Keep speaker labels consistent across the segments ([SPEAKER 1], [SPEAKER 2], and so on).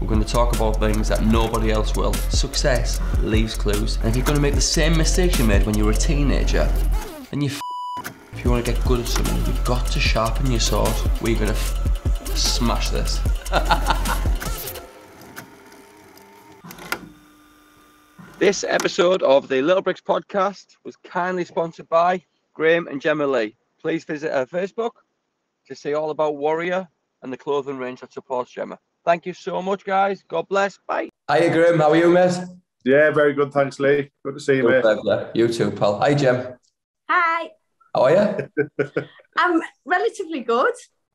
[SPEAKER 1] We're going to talk about things that nobody else will. Success leaves clues. And if you're going to make the same mistakes you made when you were a teenager, then you if you want to get good at something, you've got to sharpen your sword. We're going to smash this. This episode of the Little Bricks podcast was kindly sponsored by Graeme and Gemma Lee. Please visit her Facebook to see all about Warrior and the clothing range that supports Gemma. Thank you so much, guys. God bless. Bye. Hiya, Graeme. How are you, mate?
[SPEAKER 2] Yeah, very good. Thanks, Lee. Good to see you, mate.
[SPEAKER 1] You too, pal. Hi, Gem.
[SPEAKER 3] Hi.
[SPEAKER 1] How are you?
[SPEAKER 3] I'm relatively good.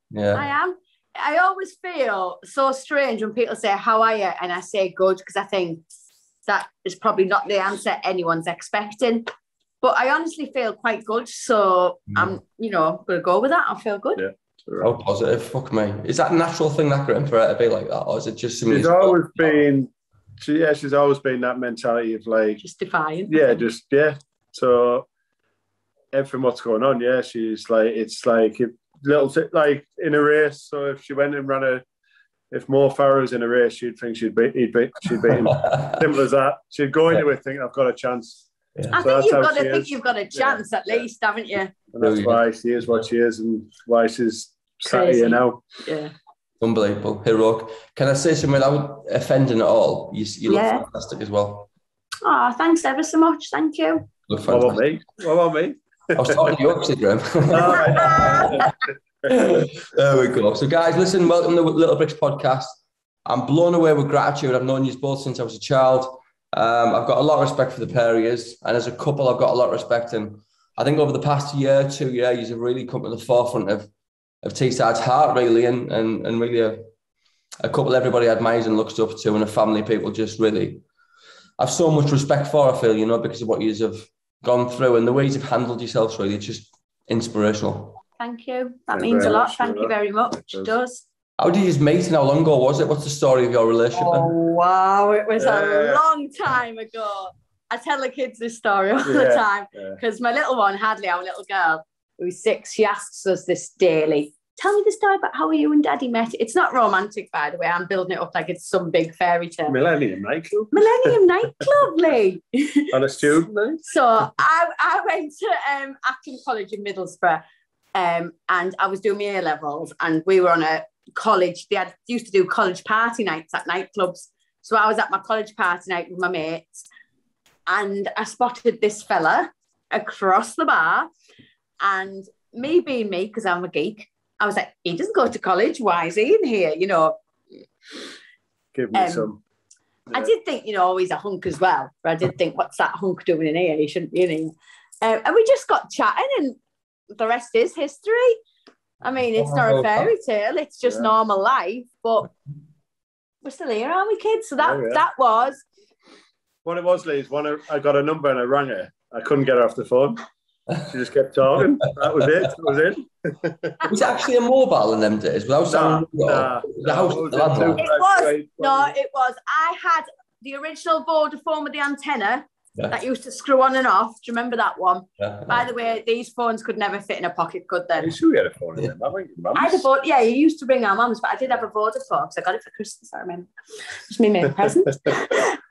[SPEAKER 1] Yeah.
[SPEAKER 3] I am. I always feel so strange when people say, how are you? And I say good, because I think that is probably not the answer anyone's expecting. But I honestly feel quite good. So I'm, going to go with that. I feel good.
[SPEAKER 2] Yeah.
[SPEAKER 1] Oh, positive. Fuck me. Is that a natural thing, that, Graeme, for her to be like that? Or is it just something?
[SPEAKER 2] She's always been that mentality of like...
[SPEAKER 3] Just defiant.
[SPEAKER 2] Yeah. So everything what's going on, yeah, she's like, it's like a little, like in a race. So if she went and ran if Mo Farah was in a race, she'd think she'd beat him. Simple as that. She'd go into it thinking, I've got a chance.
[SPEAKER 3] Yeah. I think you've got to think you've got a chance at least, haven't you?
[SPEAKER 2] And that's why she is what she is and why she's sat here now.
[SPEAKER 3] Yeah.
[SPEAKER 1] Unbelievable. Heroic. Can I say something without offending at all? You look fantastic as well.
[SPEAKER 3] Oh, thanks ever so much. Thank you.
[SPEAKER 2] What about me?
[SPEAKER 1] I was talking to you, actually, Graeme. There we go. So, guys, listen, welcome to the Little Bricks podcast. I'm blown away with gratitude. I've known you both since I was a child. I've got a lot of respect for the pair of yous, and as a couple, I've got a lot of respect. And I think over the past year, 2 years, you've really come to the forefront of Teesside's heart, really, and really a couple everybody admires and looks up to, and a family people just really have so much respect for, I feel, because of what you have gone through and the ways you've handled yourselves, really. It's just inspirational.
[SPEAKER 3] Thank you. That means a lot. Thank you very much. It does.
[SPEAKER 1] How did you meet and how long ago was it? What's the story of your relationship?
[SPEAKER 3] Oh, wow. It was a long time ago. I tell the kids this story all the time because my little one, Hadley, our little girl, who's 6, she asks us this daily, tell me the story about how you and Daddy met. It's not romantic, by the way. I'm building it up like it's some big fairy tale.
[SPEAKER 2] Millennium Nightclub,
[SPEAKER 3] Lee.
[SPEAKER 2] On a student.
[SPEAKER 3] So I went to acting college in Middlesbrough and I was doing my A-levels and we were on a college. They used to do college party nights at nightclubs. So I was at my college party night with my mates and I spotted this fella across the bar, and me being me, because I'm a geek, I was like, he doesn't go to college, why is he in here,
[SPEAKER 2] Give me some.
[SPEAKER 3] I did think, he's a hunk as well, but I did think, what's that hunk doing in here? He shouldn't be in here. And we just got chatting and the rest is history. I mean, it's not a fairy tale, it's just normal life, but we're still here, aren't we, kids? So that was...
[SPEAKER 2] What it was, Lee, is when I got a number and I rang her, I couldn't get her off the phone. She just kept talking. That was it.
[SPEAKER 1] Was it actually a mobile in them days? It was.
[SPEAKER 3] I had the original Vodafone with the antenna that used to screw on and off. Do you remember that one? Yeah. By the way, these phones could never fit in a pocket, could they?
[SPEAKER 2] You sure you had a phone in them?
[SPEAKER 3] I had a phone. Yeah, you used to ring our mums, but I did have a Vodafone because I got it for Christmas, I remember. It's me making present.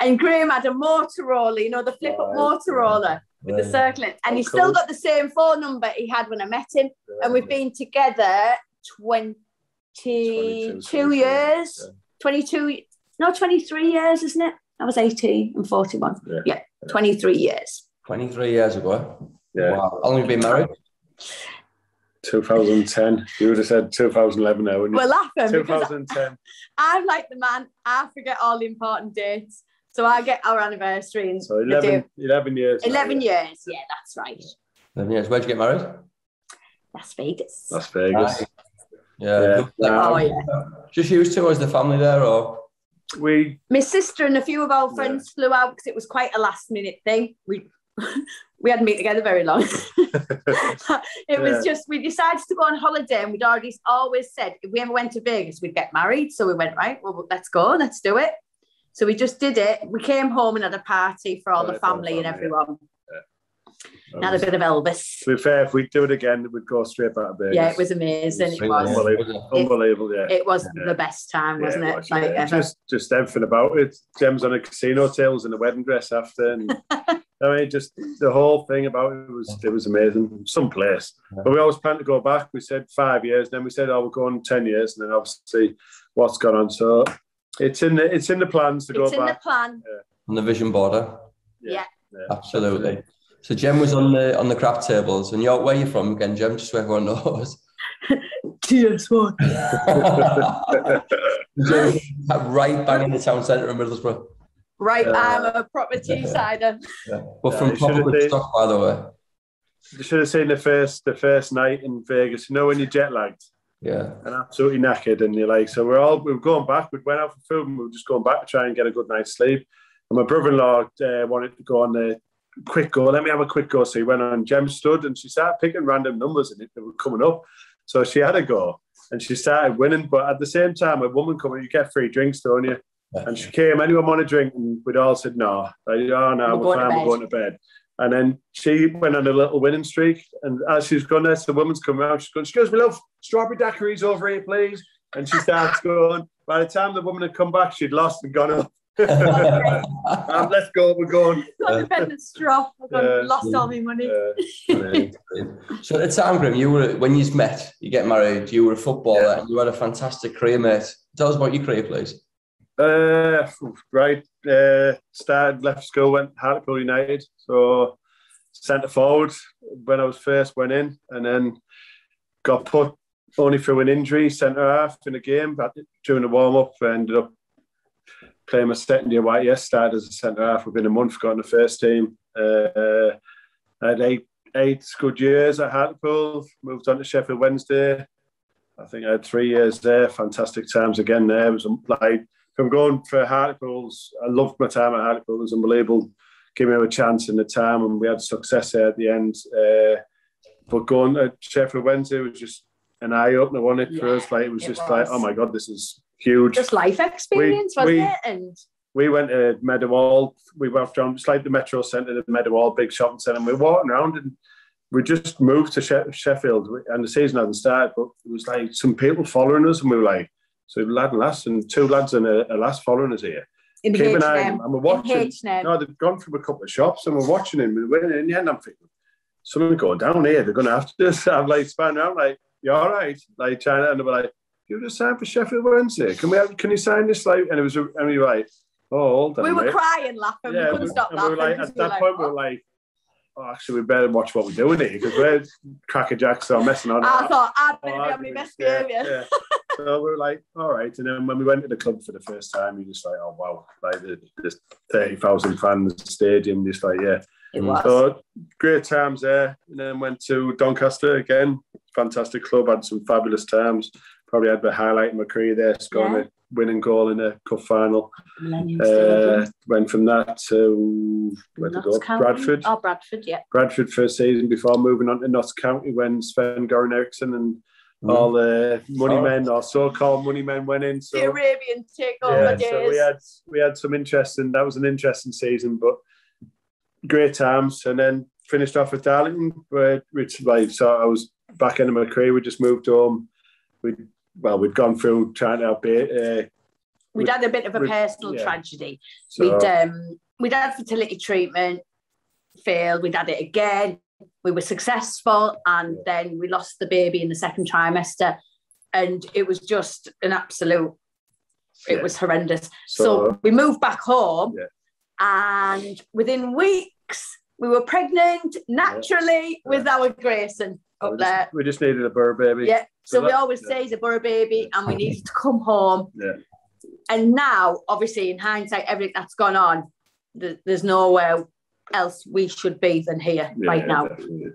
[SPEAKER 3] And Graeme had a Motorola, the flip-up Motorola with the circling. And he's still got the same phone number he had when I met him. And we've been together 22 years. 23 years, isn't it? I was 18 and 41. Yeah, 23 years.
[SPEAKER 1] 23 years ago.
[SPEAKER 2] Yeah.
[SPEAKER 1] Wow. How long have you been married?
[SPEAKER 2] 2010. You would have said 2011 now, wouldn't you?
[SPEAKER 3] We're laughing
[SPEAKER 2] 2010.
[SPEAKER 3] I'm like the man, I forget all the important dates. So I get our anniversary. And
[SPEAKER 2] so 11 years.
[SPEAKER 3] 11 years. Yeah, that's right.
[SPEAKER 1] 11 years. Where'd you get married?
[SPEAKER 3] Las Vegas.
[SPEAKER 2] Las Vegas.
[SPEAKER 1] Right. Yeah.
[SPEAKER 3] Oh, yeah.
[SPEAKER 1] Just used to, or is the family there, or?
[SPEAKER 3] My sister and a few of our friends flew out because it was quite a last minute thing. We hadn't been together very long. It was just, we decided to go on holiday and we'd always said if we ever went to Vegas, we'd get married. So we went, right, well, let's go, let's do it. So we just did it. We came home and had a party for all the family and everyone. Now a bit of Elvis.
[SPEAKER 2] To be fair, if we do it again, we'd go straight back to Vegas.
[SPEAKER 3] Yeah, it was amazing. It was
[SPEAKER 2] unbelievable. Yeah,
[SPEAKER 3] it was the best time, wasn't it? Ever.
[SPEAKER 2] Just everything about it. Gem's on a casino tables in a wedding dress after, and I mean, just the whole thing about it was amazing. Some place, but we always planned to go back. We said 5 years, then we said, "Oh, we're going 10 years," and then obviously what's gone on. So it's in the plans to go back. It's in the plan.
[SPEAKER 1] On the vision border.
[SPEAKER 3] Yeah.
[SPEAKER 1] Absolutely. So Gem was on the craft tables, and where are you from again, Gem? Just so everyone knows.
[SPEAKER 3] Teesside.
[SPEAKER 1] Right bang in the town centre of Middlesbrough.
[SPEAKER 3] Right, I'm a proper Teessider.
[SPEAKER 1] But from proper good stock, by the way.
[SPEAKER 2] You should have seen the first night in Vegas. You know when you're jet lagged.
[SPEAKER 1] Yeah.
[SPEAKER 2] And absolutely knackered, and you're like, so we were going back. We went out for food, and we were just going back to try and get a good night's sleep. And my brother-in-law wanted to go on the quick go. Let me have a quick go. So he went on. Gem stood, and she started picking random numbers, and they were coming up. So she had a go, and she started winning. But at the same time, a woman coming, you get free drinks, don't you? And she came, anyone want a drink? And we'd all said no. Like, oh no, we're fine, we're going to bed. And then she went on a little winning streak. And as she's gone there, so the woman's come around, she's going, "Excuse me, love, strawberry daiquiris over here, please." And she starts going. By the time the woman had come back, she'd lost and gone up. Let's go, we're going.
[SPEAKER 3] Independent straw. I've lost all my money.
[SPEAKER 1] So at the time, Graeme, when you met, you get married, you were a footballer, and you had a fantastic career, mate. Tell us about your career, please.
[SPEAKER 2] Left school, went Hartlepool United. So centre forward when I was first went in, and then got put only through an injury, centre half in a game. But during the warm up, I ended up playing my second year white. Yes, started as a centre half within a month. Got in the first team. I had eight good years at Hartlepool. Moved on to Sheffield Wednesday. I think I had 3 years there. Fantastic times again there. It was like, from going for Hartlepool's, I loved my time at Hartlepool. It was unbelievable. Gave me a chance in the time, and we had success there at the end. But going to Sheffield Wednesday was just an eye opener, wasn't it, for us? Like, it was just like, oh my God, this is huge.
[SPEAKER 3] Just life experience, wasn't it? And
[SPEAKER 2] we went to Meadowhall. We walked around, just like the Metro Centre, the Meadowhall big shopping centre. And we were walking around, and we just moved to Sheffield, and the season hadn't started, but it was like some people following us, and we were like, so lad and lass, and two lads and a lass following us here.
[SPEAKER 3] In
[SPEAKER 2] Keep an eye on them, and we're watching.
[SPEAKER 3] H&M.
[SPEAKER 2] No, they've gone through a couple of shops, and we're watching him. And in the end, I'm thinking, something going down here. They're going to have to. I'm like spanning around, like, you all right? Like, trying to, and they were like, you just signed for Sheffield Wednesday. Can you sign this? Like, and we were like, oh, hold on.
[SPEAKER 3] We were crying, laughing. Yeah, we couldn't stop laughing.
[SPEAKER 2] We were like, at that point, we were like, oh, actually, we better watch what we're doing here, because we're crackerjacks are messing on.
[SPEAKER 3] I thought I'd better be on my best behaviour.
[SPEAKER 2] Yeah. So we were like, all right. And then when we went to the club for the first time, you're just like, oh wow, like there's 30,000 fans stadium, just like, yeah.
[SPEAKER 3] It was.
[SPEAKER 2] So great times there. And then went to Doncaster again, fantastic club, had some fabulous times. Probably had the highlight in my career there, scoring a winning goal in a cup final. Went from that to where to go? Bradford.
[SPEAKER 3] Oh, Bradford, yeah.
[SPEAKER 2] Bradford first season before moving on to Notts County when Sven-Goran Eriksson and all the money men, or so-called money men, went in. So,
[SPEAKER 3] the Arabian takeover days.
[SPEAKER 2] So we had some interesting. That was an interesting season, but great times. And then finished off with Darlington, which like, so I was back into my career. We just moved home. We'd gone through trying to update.
[SPEAKER 3] We'd had a bit of a personal tragedy. So, we'd had fertility treatment, failed. We'd had it again. We were successful, and then we lost the baby in the second trimester, and it was just an absolute. It was horrendous. So we moved back home, and within weeks we were pregnant naturally with our Grayson up there.
[SPEAKER 2] We just needed a burr baby.
[SPEAKER 3] Yeah. So we always say he's a burr baby, and we needed to come home.
[SPEAKER 2] Yeah.
[SPEAKER 3] And now, obviously, in hindsight, everything that's gone on, there's nowhere else we should be than here right now.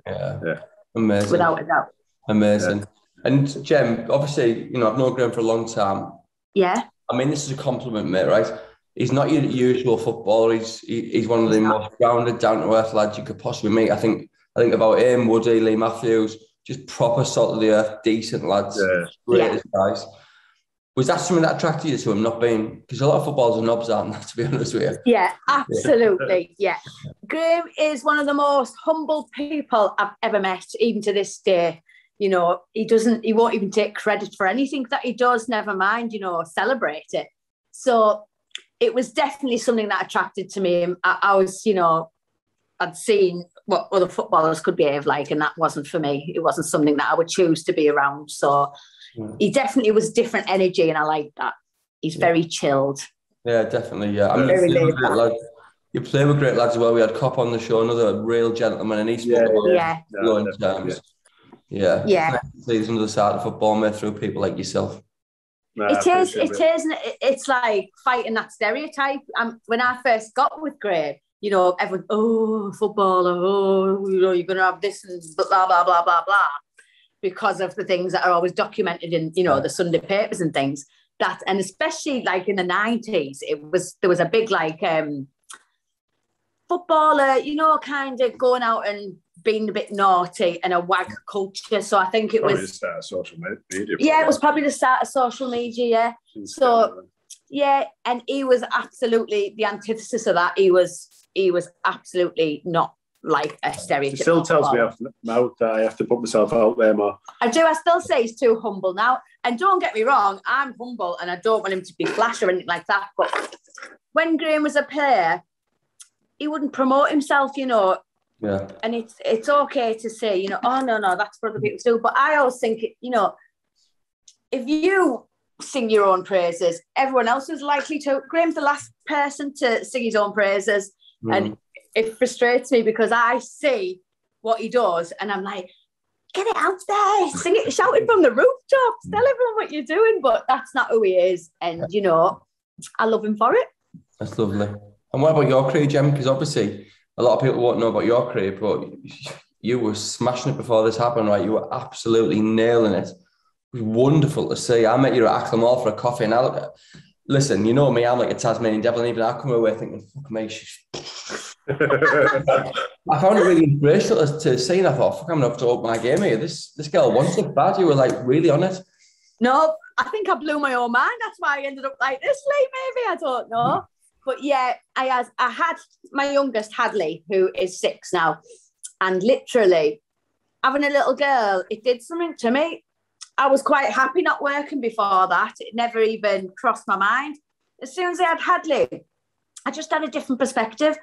[SPEAKER 1] Yeah. Amazing.
[SPEAKER 3] Without a doubt.
[SPEAKER 1] Amazing. Yeah. And Gem, obviously, I've known Graeme for a long time.
[SPEAKER 3] Yeah.
[SPEAKER 1] I mean, this is a compliment, mate, right? He's not your usual footballer. He's one of the most grounded, down-to-earth lads you could possibly meet. I think about him, Woody, Lee Matthews, just proper salt of the earth, decent lads, greatest guys. Was that something that attracted you to him, not being... Because a lot of footballers are knobs, aren't they, to be honest with you?
[SPEAKER 3] Yeah, absolutely, yeah. Graeme is one of the most humble people I've ever met, even to this day. You know, he won't even take credit for anything that he does, never mind, you know, celebrate it. So it was definitely something that attracted to me. I was, you know, I'd seen what other footballers could behave like, and that wasn't for me. It wasn't something that I would choose to be around. So he definitely was different energy, and I like that. He's very chilled.
[SPEAKER 1] Yeah, definitely. Yeah, I mean, you play with great lads as well. We had Cop on the show, another real gentleman, and he spoke about glowing terms. Yeah. There's another side of football made through people like yourself.
[SPEAKER 3] It is. It's like fighting that stereotype. When I first got with Graeme, you know, everyone, footballer, you know, you're going to have this and blah, blah, blah, blah, blah, because of the things that are always documented in, you know, the Sunday papers and things. And especially like in the 90s, there was a big like footballer, you know, kind of going out and being a bit naughty and a wag culture. So I think it was
[SPEAKER 2] the start of social media.
[SPEAKER 3] Yeah, it was probably the start of social media. So yeah, and he was absolutely the antithesis of that. He was absolutely not like a stereotype.
[SPEAKER 2] It still tells me off now that I have to put myself out there more.
[SPEAKER 3] I do. I still say he's too humble now. And don't get me wrong, I'm humble and I don't want him to be flash or anything like that. But when Graeme was a player, he wouldn't promote himself, you know.
[SPEAKER 1] Yeah.
[SPEAKER 3] And it's okay to say, you know, oh, no, that's for other people to do. But I always think, you know, if you sing your own praises, everyone else is likely to. Graeme's the last person to sing his own praises. And it frustrates me because I see what he does and I'm like, get it out there, sing it, shout it from the rooftops, tell everyone what you're doing. But that's not who he is. And, you know, I love him for it.
[SPEAKER 1] That's lovely. And what about your career, Gem? Because obviously a lot of people won't know about your career, but you were smashing it before this happened, right? You were absolutely nailing it. It was wonderful to see. I met you at Acklemore for a coffee, and listen, you know me, I'm like a Tasmanian devil, and even I come away thinking, fuck me, I found it really inspirational to see, and I thought, fuck, I'm going to have to up my game here. This girl wants it bad. You were like really on it.
[SPEAKER 3] No, I think I blew my own mind. That's why I ended up like this, maybe. I don't know. But yeah, I had my youngest, Hadley, who is 6 now. And literally, having a little girl, it did something to me. I was quite happy not working before that. It never even crossed my mind. As soon as I had Hadley, I just had a different perspective.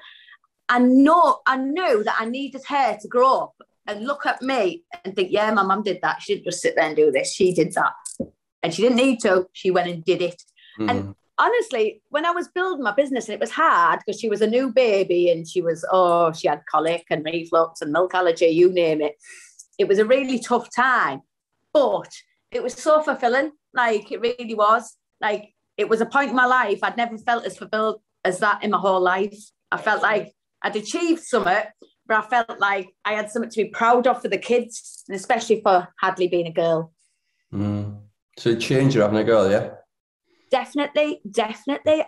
[SPEAKER 3] I knew that I needed her to grow up and look at me and think, yeah, my mum did that. She didn't just sit there and do this. She did that. And she didn't need to. She went and did it. And honestly, when I was building my business, and it was hard because she was a new baby and she had colic and reflux and milk allergy, you name it. It was a really tough time, but it was so fulfilling. Like, it really was. Like, it was a point in my life I'd never felt as fulfilled as that in my whole life. I felt like I'd achieved something, but I felt like I had something to be proud of for the kids, and especially for Hadley being a girl.
[SPEAKER 1] So it changed you having a girl, yeah?
[SPEAKER 3] Definitely.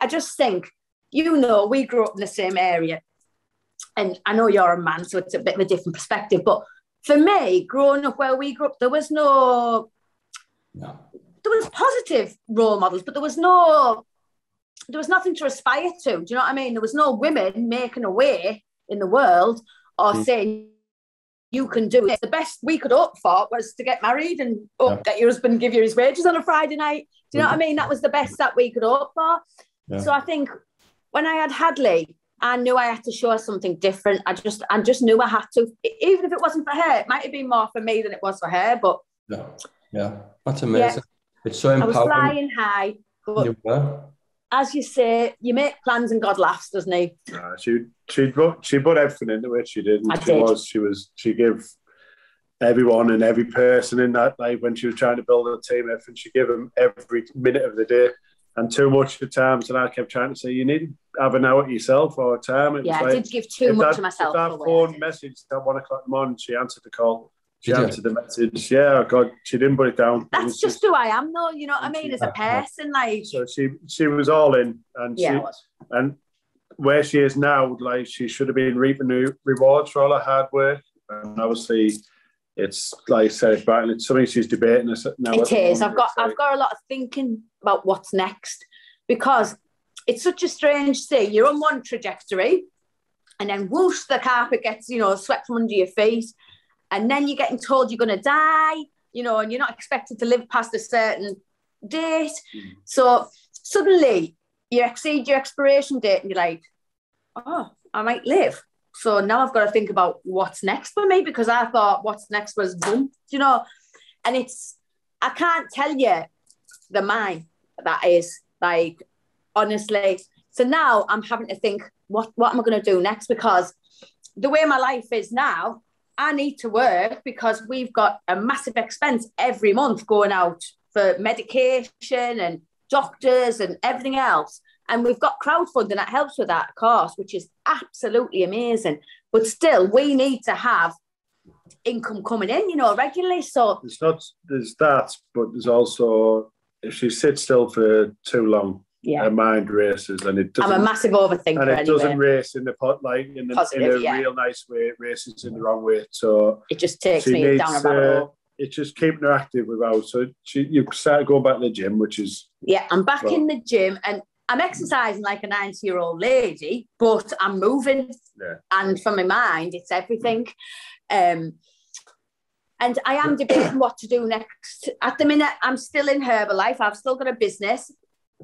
[SPEAKER 3] I just think, you know, we grew up in the same area, and I know you're a man, so it's a bit of a different perspective. But for me, growing up where we grew up, there was positive role models, but there was nothing to aspire to. Do you know what I mean? There was no women making a way in the world or saying, you can do it. The best we could hope for was to get married and get your husband give you his wages on a Friday night. Do you know what I mean? That was the best that we could hope for. Yeah. So I think when I had Hadley, I knew I had to show her something different. I just knew I had to. Even if it wasn't for her, it might have been more for me than it was for her. But
[SPEAKER 1] yeah, that's amazing. Yeah. It's so empowering.
[SPEAKER 3] I was flying high. But as you say, you make plans and God laughs, doesn't he?
[SPEAKER 2] She put everything into it. She did. She gave everyone and every person in that, like when she was trying to build a team, everything, she gave them every minute of the day, and too much at times. And I kept trying to say, you need to have an hour to yourself or a time.
[SPEAKER 3] I did give too much of myself.
[SPEAKER 2] If that phone message at 1 o'clock in the morning, she answered the call. She answered the message. Yeah, God, she didn't put it down.
[SPEAKER 3] That's just who I am, though. You know what I mean? As a person, like.
[SPEAKER 2] So she was all in, and and where she is now, like, she should have been reaping the rewards for all her hard work. And obviously, it's like said back, and it's something she's debating now.
[SPEAKER 3] It is. I've got a lot of thinking about what's next, because it's such a strange thing. You're on one trajectory, and then whoosh, the carpet gets, swept from under your feet, and then you're getting told you're going to die, and you're not expected to live past a certain date. So suddenly you exceed your expiration date, and you're like, oh, I might live. So now I've got to think about what's next for me, because I thought what's next was boom, and I can't tell you the mind that is, like, honestly. So now I'm having to think, what am I going to do next? Because the way my life is now, I need to work, because we've got a massive expense every month going out for medication and doctors and everything else. And we've got crowdfunding that helps with that, of course, which is absolutely amazing. But still, we need to have income coming in, regularly. So there's that, but there's also, if she sits still for too long, her mind races, and it doesn't. I'm a massive overthinker, and it doesn't race in the pot, like in a real nice way. It races in the wrong way. So it just takes me down a rabbit hole. It's just keeping her active without. So you start going back to the gym, which is I'm back in the gym, and I'm exercising like a 90-year-old lady, but I'm moving, and for my mind, it's everything. And I am debating what to do next. At the minute, I'm still in Herbalife. I've still got a business,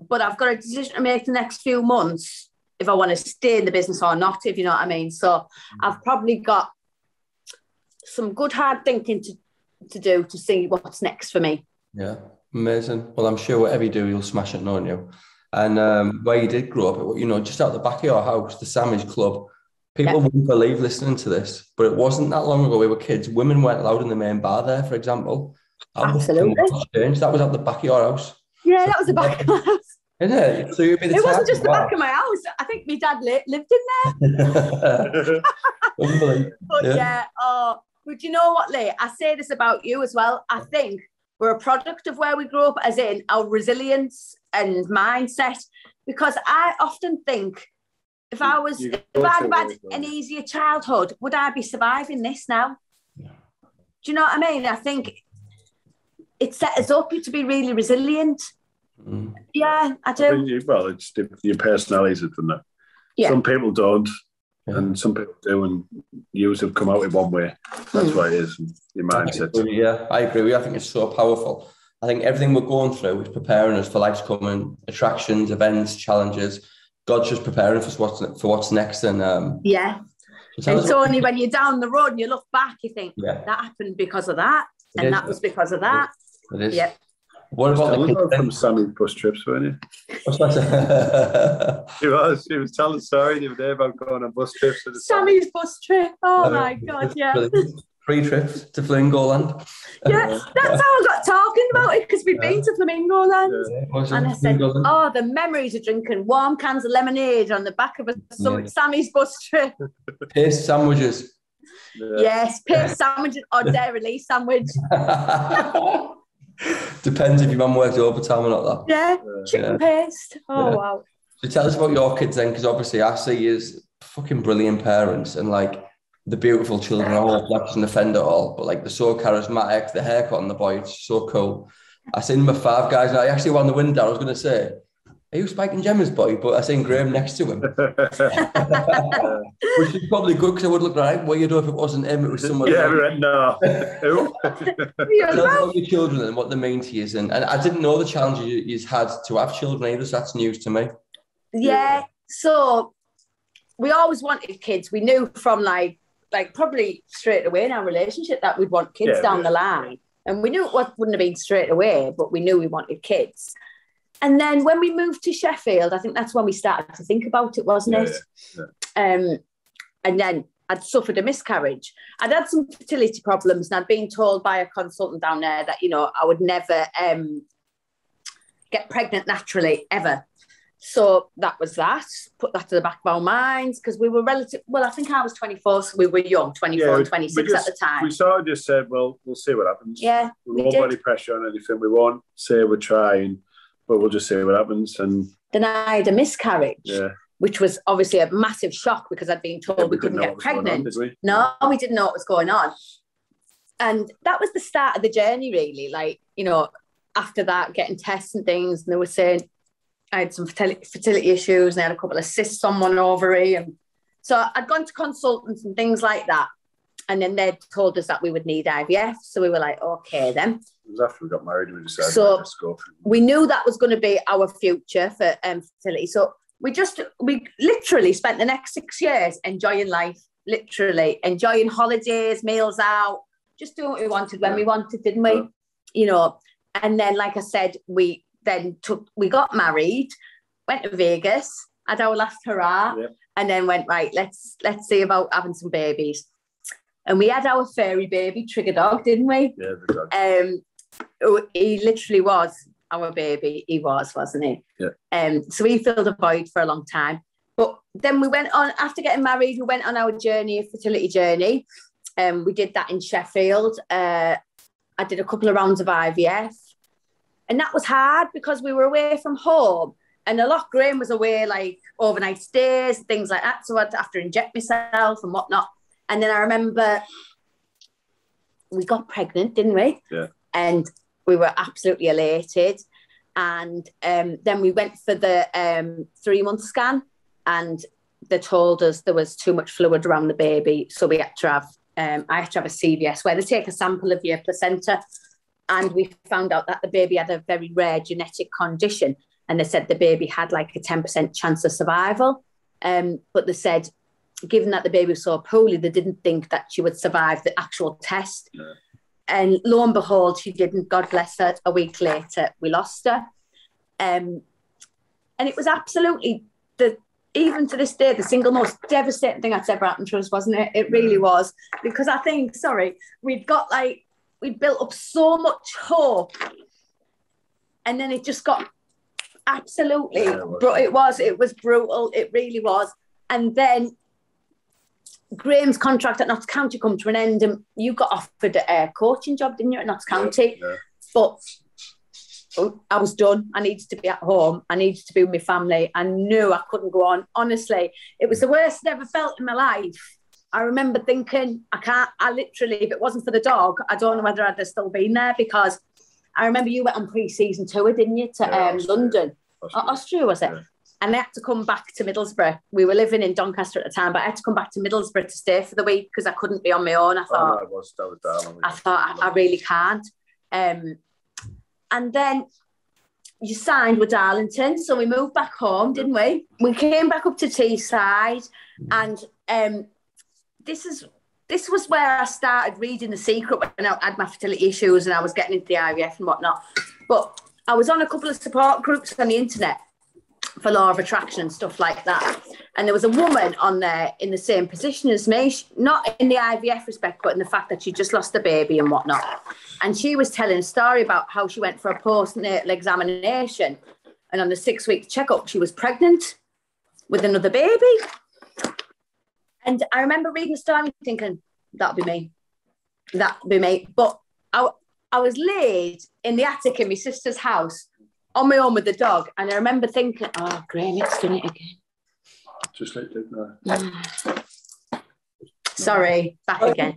[SPEAKER 3] but I've got a decision to make the next few months if I want to stay in the business or not, if you know what I mean. So I've probably got some good hard thinking to do to see what's next for me. Yeah, amazing. Well, I'm sure whatever you do, you'll smash it, don't you? And where you did grow up, just out the back of your house, the Sammy's Club. People wouldn't believe listening to this, but it wasn't that long ago. We were kids. Women weren't allowed in the main bar there, for example. Absolutely. That was at the back of your house. Yeah, that was the back of my house. Isn't it? So you'd be it wasn't just the back of my house. I think my dad lived in there. But but you know what, Lee? I say this about you as well. I think we're a product of where we grew up, as in our resilience and mindset. Because I often think, if I'd had an easier childhood, would I be surviving this now? Yeah. Do you know what I mean? I think it set us up to be really resilient. Mm. Yeah, I do. It's your personalities have done that. Yeah. Some people don't, and some people do, and you have come out in one way. That's what it is, your mindset. Yeah, I agree with you. I think it's so powerful. I think everything we're going through is preparing us for life's coming, attractions, events, challenges. God's just preparing us for what's next. And it's only when you're down the road and you look back, you think, that happened because of that, and that was because of that. It is. Yeah. What about the kids from Sammy's bus trips, weren't you? She was telling a story the other day about going on bus trips. Sammy's bus trip. Oh my God, yeah. Brilliant. 3 trips to Flamingoland. Yeah, that's how I got talking about it, because we'd been to Flamingoland. Yeah. And I said, the memories of drinking warm cans of lemonade on the back of Sammy's bus trip. Paste sandwiches. Yeah. Yes, paste sandwiches or dairy release sandwich. Depends if your mum works overtime or not. Yeah, chicken paste. Oh, wow. So tell us about your kids then, because obviously I see you as fucking brilliant parents, and like the beautiful children, all flaps and offend it all, but like they're so charismatic, the haircut on the boy, it's so cool. I seen my 5 guys, and I actually won the window. I was going to say, are you Spike and Gemma's boy? But I seen Graeme next to him. Which is probably good, because I would look like, well, you know, if it wasn't him, it was someone else. Yeah, no. Tell your children and what they mean to you. And I didn't know the challenges you had to have children either, so that's news to me. Yeah, so we always wanted kids. We knew from like probably straight away in our relationship that we'd want kids down the line. And we knew it wouldn't have been straight away, but we knew we wanted kids. And then when we moved to Sheffield, I think that's when we started to think about it, wasn't it? Yeah. And then I'd suffered a miscarriage. I'd had some fertility problems, and I'd been told by a consultant down there that, I would never get pregnant naturally, ever. So that was that. Put that to the back of our minds, because we were I think I was 24, so we were young, 24 and 26 at the time. We sort of just said, well, we'll see what happens. Yeah, we won't put any pressure on anything. We won't say we're trying, but we'll just see what happens. And then I had a miscarriage, which was obviously a massive shock, because I'd been told we couldn't get pregnant. We didn't know what was going on. And that was the start of the journey, really. Like, you know, after that, getting tests and things, and they were saying I had some fertility issues and I had a couple of cysts on one ovary. And so I'd gone to consultants and things like that. And then they told us that we would need IVF. So we were like, okay, then.
[SPEAKER 2] It was after we got married, we decided
[SPEAKER 3] so
[SPEAKER 2] to go for it.
[SPEAKER 3] We knew that was going to be our future for fertility. So we literally spent the next 6 years enjoying life, literally enjoying holidays, meals out, just doing what we wanted when we wanted, didn't we? Yeah. You know, and then, like I said, we got married, went to Vegas, had our last hurrah, and then went, right, let's see about having some babies. And we had our furry baby, Trigger Dog, didn't we?
[SPEAKER 2] Yeah, the dog.
[SPEAKER 3] He literally was our baby. He was, wasn't he?
[SPEAKER 2] Yeah.
[SPEAKER 3] So he filled a void for a long time. But then we went on, after getting married, we went on our fertility journey. We did that in Sheffield. I did a couple of rounds of IVF. And that was hard because we were away from home. And a lot, Graeme was away, like, overnight stays, things like that. So I'd have to inject myself and whatnot. And then I remember we got pregnant, didn't we?
[SPEAKER 2] Yeah.
[SPEAKER 3] And we were absolutely elated. And then we went for the 3-month scan, and they told us there was too much fluid around the baby. So we had to have, I had to have a CVS where they take a sample of your placenta. And we found out that the baby had a very rare genetic condition. And they said the baby had like a 10% chance of survival. But they said, given that the baby was so poorly, they didn't think that she would survive the actual test.
[SPEAKER 2] Yeah.
[SPEAKER 3] And lo and behold, she didn't. God bless her. A week later, we lost her. And it was absolutely, even to this day, the single most devastating thing that's ever happened to us, wasn't it? It really was. Because I think, we'd built up so much hope. And then it just got absolutely, it was brutal. It really was. And then Graeme's contract at Notts County come to an end, and you got offered a coaching job, didn't you, at Notts County?
[SPEAKER 2] Yeah.
[SPEAKER 3] But I was done. I needed to be at home. I needed to be with my family. I knew I couldn't go on. Honestly, it was the worst I've ever felt in my life. I remember thinking, I literally, if it wasn't for the dog, I don't know whether I'd have still been there, because I remember you went on pre-season tour, didn't you, to London? Austria, was it? Yeah. And I had to come back to Middlesbrough. We were living in Doncaster at the time, but I had to come back to Middlesbrough to stay for the week because I couldn't be on my own. I thought, I really can't. And then you signed with Darlington, so we moved back home, didn't we? We came back up to Teesside, and this was where I started reading The Secret when I had my fertility issues and I was getting into the IVF and whatnot. But I was on a couple of support groups on the internet for law of attraction and stuff like that. And there was a woman on there in the same position as me, not in the IVF respect, but in the fact that she just lost a baby and whatnot. And she was telling a story about how she went for a postnatal examination. And on the 6-week checkup, she was pregnant with another baby. And I remember reading the story and thinking, that'll be me. That'll be me. But I was laid in the attic in my sister's house on my own with the dog. And I remember thinking, oh, Graeme, it's done it again.
[SPEAKER 2] Just like that now.
[SPEAKER 3] Sorry, back again.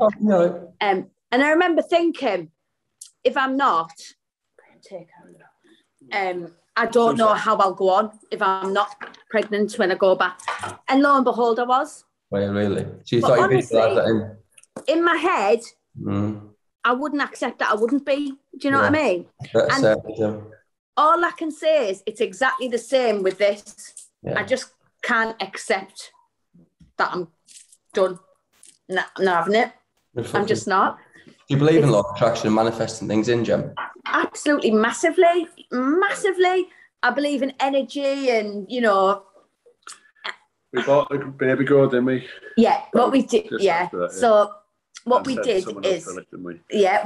[SPEAKER 3] And I remember thinking, if I'm not, I don't know how I'll go on if I'm not pregnant when I go back. And lo and behold, I was.
[SPEAKER 1] Well, really? So you thought you'd be that
[SPEAKER 3] in my head, I wouldn't accept that I wouldn't be. Do you know what I mean? All I can say is it's exactly the same with this. Yeah. I just can't accept that I'm done. Not having it. I'm just not.
[SPEAKER 1] Do you believe in law of attraction and manifesting things in, Gem?
[SPEAKER 3] Absolutely, massively. I believe in energy and, you know.
[SPEAKER 2] We bought a baby girl, didn't we?
[SPEAKER 3] Yeah, what we did, yeah. So what we did is,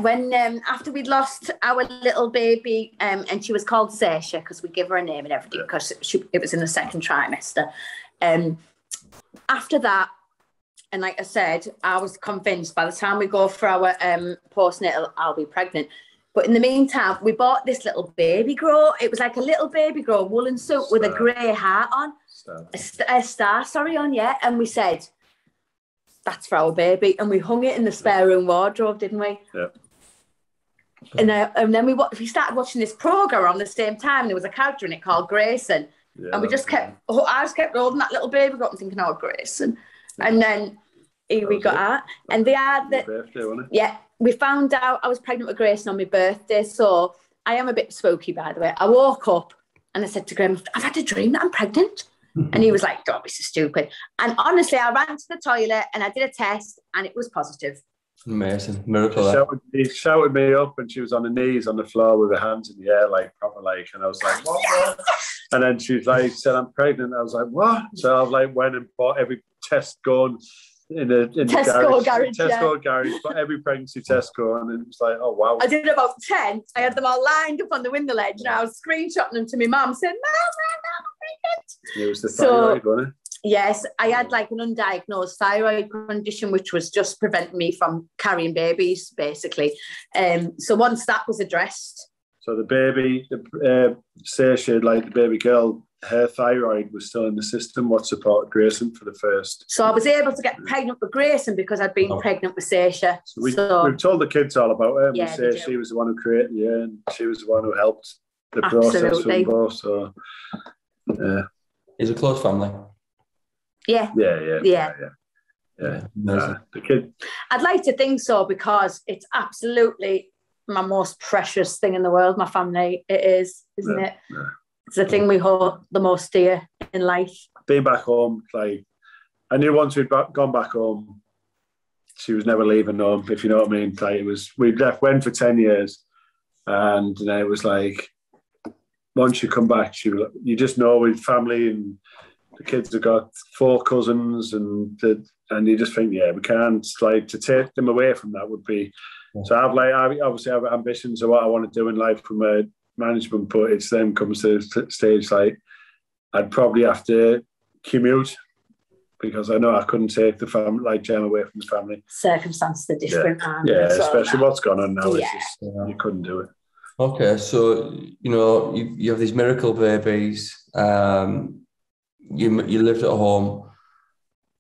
[SPEAKER 3] when after we'd lost our little baby, and she was called Seisha because we give her a name and everything because it was in the second trimester. After that, and like I said, I was convinced by the time we go for our postnatal, I'll be pregnant. But in the meantime, we bought this little baby grow. It was like a little baby grow woolen suit with a grey heart on. A star, on, yeah. And we said, that's for our baby. And we hung it in the spare room wardrobe, didn't we?
[SPEAKER 2] Yeah.
[SPEAKER 3] And then we started watching this programme around the same time. There was a character in it called Grayson. Yeah, and we just I just kept holding that little baby up and thinking, oh, Grayson. And then we got out. And they had the
[SPEAKER 2] birthday, wasn't it?
[SPEAKER 3] Yeah, we found out I was pregnant with Grayson on my birthday. So I am a bit spooky, by the way. I woke up and I said to Graeme, I've had a dream that I'm pregnant. And he was like, don't be so stupid. And honestly, I ran to the toilet and I did a test and it was positive.
[SPEAKER 1] Amazing. Miracle.
[SPEAKER 2] He shouted me up and she was on her knees on the floor with her hands in the air, like proper like, and I was like, what? And then she's like, said, I'm pregnant. I was like, what? So I like went and bought every test gun in the Tesco garage, but every pregnancy test going, and it was like, oh wow.
[SPEAKER 3] I did about 10. I had them all lined up on the window ledge, and I was screenshotting them to my mum, saying, "Mum, I'm pregnant."
[SPEAKER 2] It was the thyroid, wasn't it?
[SPEAKER 3] Yes, I had like an undiagnosed thyroid condition, which was just preventing me from carrying babies, basically. So once that was addressed,
[SPEAKER 2] so the baby, Saoirse, like the baby girl, her thyroid was still in the system, what supported Grayson for the first.
[SPEAKER 3] So I was able to get pregnant with Grayson because I'd been pregnant with Saoirse.
[SPEAKER 2] So we've told the kids all about her. Yeah, we say she was the one who created her and she was the one who helped the process from both. So, yeah.
[SPEAKER 1] He's a close family.
[SPEAKER 3] Yeah.
[SPEAKER 2] The kid.
[SPEAKER 3] I'd like to think so because it's absolutely my most precious thing in the world, my family. It is, isn't it? Yeah. It's the thing we hold the most dear in life.
[SPEAKER 2] Being back home, like, I knew once we'd gone back home, she was never leaving home, if you know what I mean. Like, went for 10 years, and then it was like, once you come back, you just know with family, and the kids have got 4 cousins, and you just think, yeah, we can't, like, to take them away from that would be. Yeah. So I obviously have ambitions of what I want to do in life from a management, but it's then comes to the stage like I'd probably have to commute because I know I couldn't take the family, like Gemma, away from the family.
[SPEAKER 3] Circumstances are different.
[SPEAKER 2] Yeah, especially what's gone on now. Yeah. It's just, you couldn't do it.
[SPEAKER 1] Okay, so you have these miracle babies. You lived at home.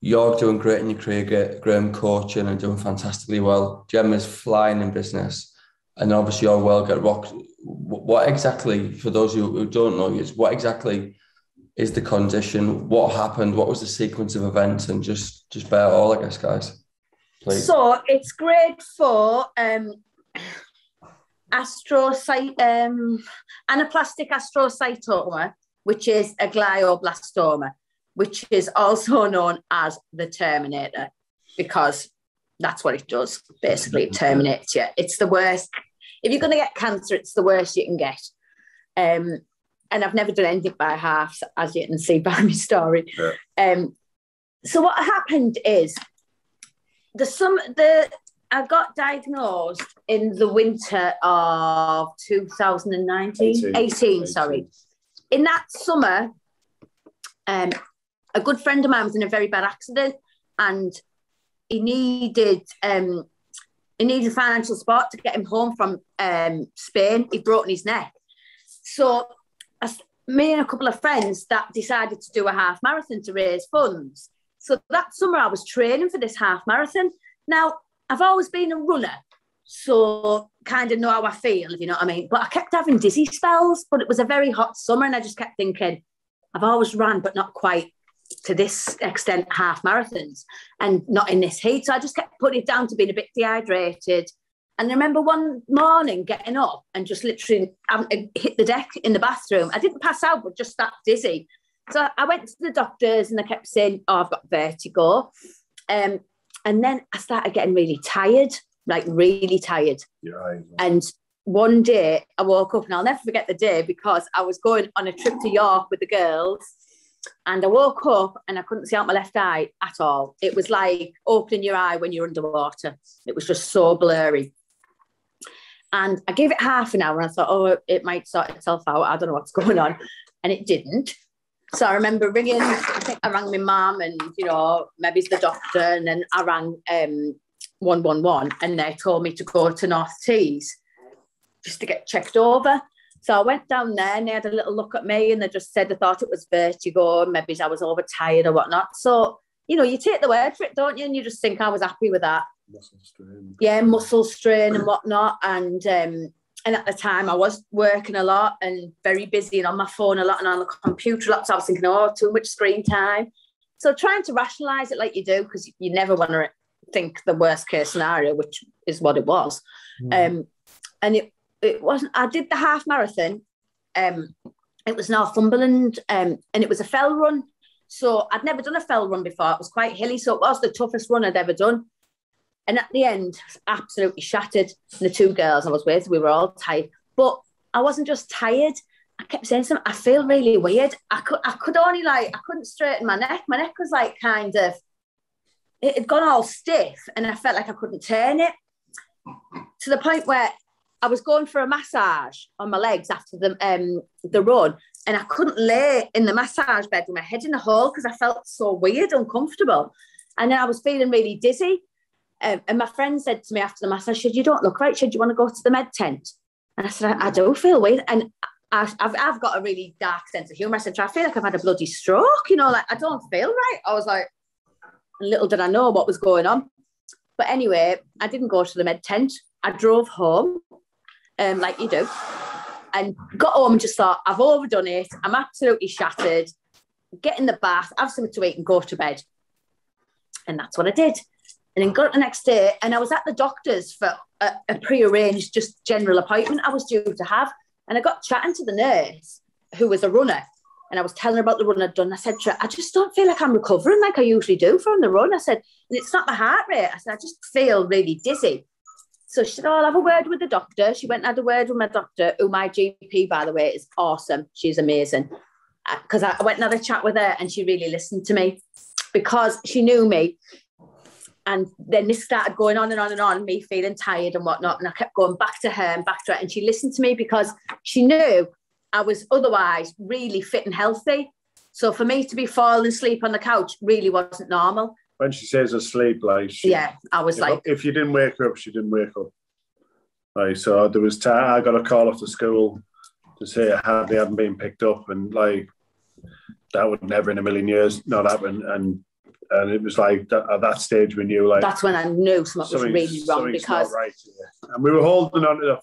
[SPEAKER 1] You're doing great in your career, Graeme coaching and doing fantastically well. Gemma's flying in business. And obviously your world get rocked. What exactly, for those who don't know, what exactly is the condition? What happened? What was the sequence of events? And just bear it all, I guess, guys. Please.
[SPEAKER 3] So it's grade 4, anaplastic astrocytoma, which is a glioblastoma, which is also known as the Terminator, because that's what it does. Basically, it terminates you. It's the worst. If you're going to get cancer, it's the worst you can get. And I've never done anything by half, as you can see by my story. Yeah. So what happened is I got diagnosed in the winter of 2018, sorry. In that summer, a good friend of mine was in a very bad accident, and he needed financial support to get him home from Spain. He'd broken his neck. So me and a couple of friends that decided to do a half marathon to raise funds. So that summer I was training for this half marathon. Now, I've always been a runner, so kind of know how I feel, if you know what I mean. But I kept having dizzy spells, but it was a very hot summer, and I just kept thinking, I've always ran, but not quite to this extent, half marathons, and not in this heat. So I just kept putting it down to being a bit dehydrated. And I remember one morning getting up and just literally hit the deck in the bathroom. I didn't pass out, but just that dizzy. So I went to the doctors and they kept saying, oh, I've got vertigo. And then I started getting really tired, like really tired.
[SPEAKER 2] Yeah,
[SPEAKER 3] and one day I woke up, and I'll never forget the day, because I was going on a trip to York with the girls, and I woke up and I couldn't see out my left eye at all. It was like opening your eye when you're underwater. It was just so blurry. And I gave it half an hour and I thought, oh, it might sort itself out. I don't know what's going on. And it didn't. So I remember ringing, I think I rang my mum and, maybe it's the doctor. And then I rang 111 and they told me to go to North Tees just to get checked over. So I went down there and they had a little look at me and they just said they thought it was vertigo, maybe I was overtired or whatnot. So you know, you take the word for it, don't you? And you just think I was happy with that.
[SPEAKER 2] Muscle strain.
[SPEAKER 3] Yeah, muscle strain and whatnot. And at the time I was working a lot and very busy and on my phone a lot and on the computer a lot. So I was thinking, oh, too much screen time. So trying to rationalise it like you do, because you never want to think the worst case scenario, which is what it was. And it wasn't, I did the half marathon. It was Northumberland and it was a fell run. So I'd never done a fell run before. It was quite hilly. So it was the toughest run I'd ever done. And at the end, absolutely shattered. The two girls I was with, we were all tired. But I wasn't just tired. I kept saying something, I feel really weird. I couldn't straighten my neck. My neck was like kind of, it had gone all stiff and I felt like I couldn't turn it. To the point where I was going for a massage on my legs after the run, and I couldn't lay in the massage bed with my head in the hole because I felt so weird, uncomfortable. And then I was feeling really dizzy. And my friend said to me after the massage, she said, you don't look right. She said, do you want to go to the med tent? And I said, I do feel weird. And I've got a really dark sense of humour. I said, I feel like I've had a bloody stroke, you know, like I don't feel right. I was like, little did I know what was going on. But anyway, I didn't go to the med tent. I drove home, like you do, and got home and just thought, I've overdone it. I'm absolutely shattered. Get in the bath, have something to eat and go to bed. And that's what I did. And then got up the next day and I was at the doctor's for a pre-arranged just general appointment I was due to have. And I got chatting to the nurse who was a runner. And I was telling her about the run I'd done. I said to her, I just don't feel like I'm recovering like I usually do from the run. I said, and it's not my heart rate. I said, I just feel really dizzy. So she said, oh, I'll have a word with the doctor. She went and had a word with my doctor, who my GP, by the way, is awesome. She's amazing. Because I went and had a chat with her and she really listened to me because she knew me. And then this started going on and on and on, me feeling tired and whatnot. And I kept going back to her and back to her. And she listened to me because she knew I was otherwise really fit and healthy. So for me to be falling asleep on the couch really wasn't normal.
[SPEAKER 2] When she says asleep, like...
[SPEAKER 3] I was like...
[SPEAKER 2] If you didn't wake her up, she didn't wake up. Like, so there was time, I got a call off the school to say they hadn't been picked up. And, like, that would never in a million years not happen. And it was like, at that stage we knew, like...
[SPEAKER 3] That's when I knew something was really wrong because...
[SPEAKER 2] Not right, yeah. And we were holding on to the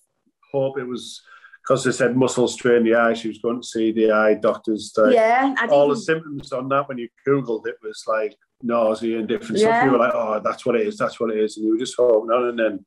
[SPEAKER 2] hope it was... Because they said muscle strain in the eye, she was going to see the eye doctors. All the symptoms on that, when you Googled it, was like nausea and different stuff. You were like, oh, that's what it is, that's what it is. And you were just holding on, and then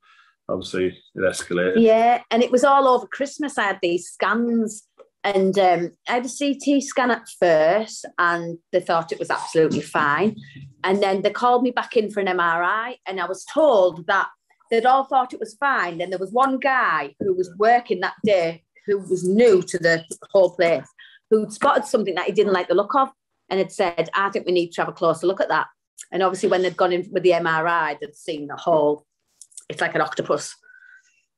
[SPEAKER 2] obviously it escalated. Yeah,
[SPEAKER 3] and it was all over Christmas. I had these scans, and I had a CT scan at first, and they thought it was absolutely fine. And then they called me back in for an MRI, and I was told that they'd all thought it was fine. Then there was one guy who was working that day, who was new to the whole place, who'd spotted something that he didn't like the look of and had said, I think we need to have a closer look at that. And obviously when they'd gone in with the MRI, they'd seen the whole, it's like an octopus.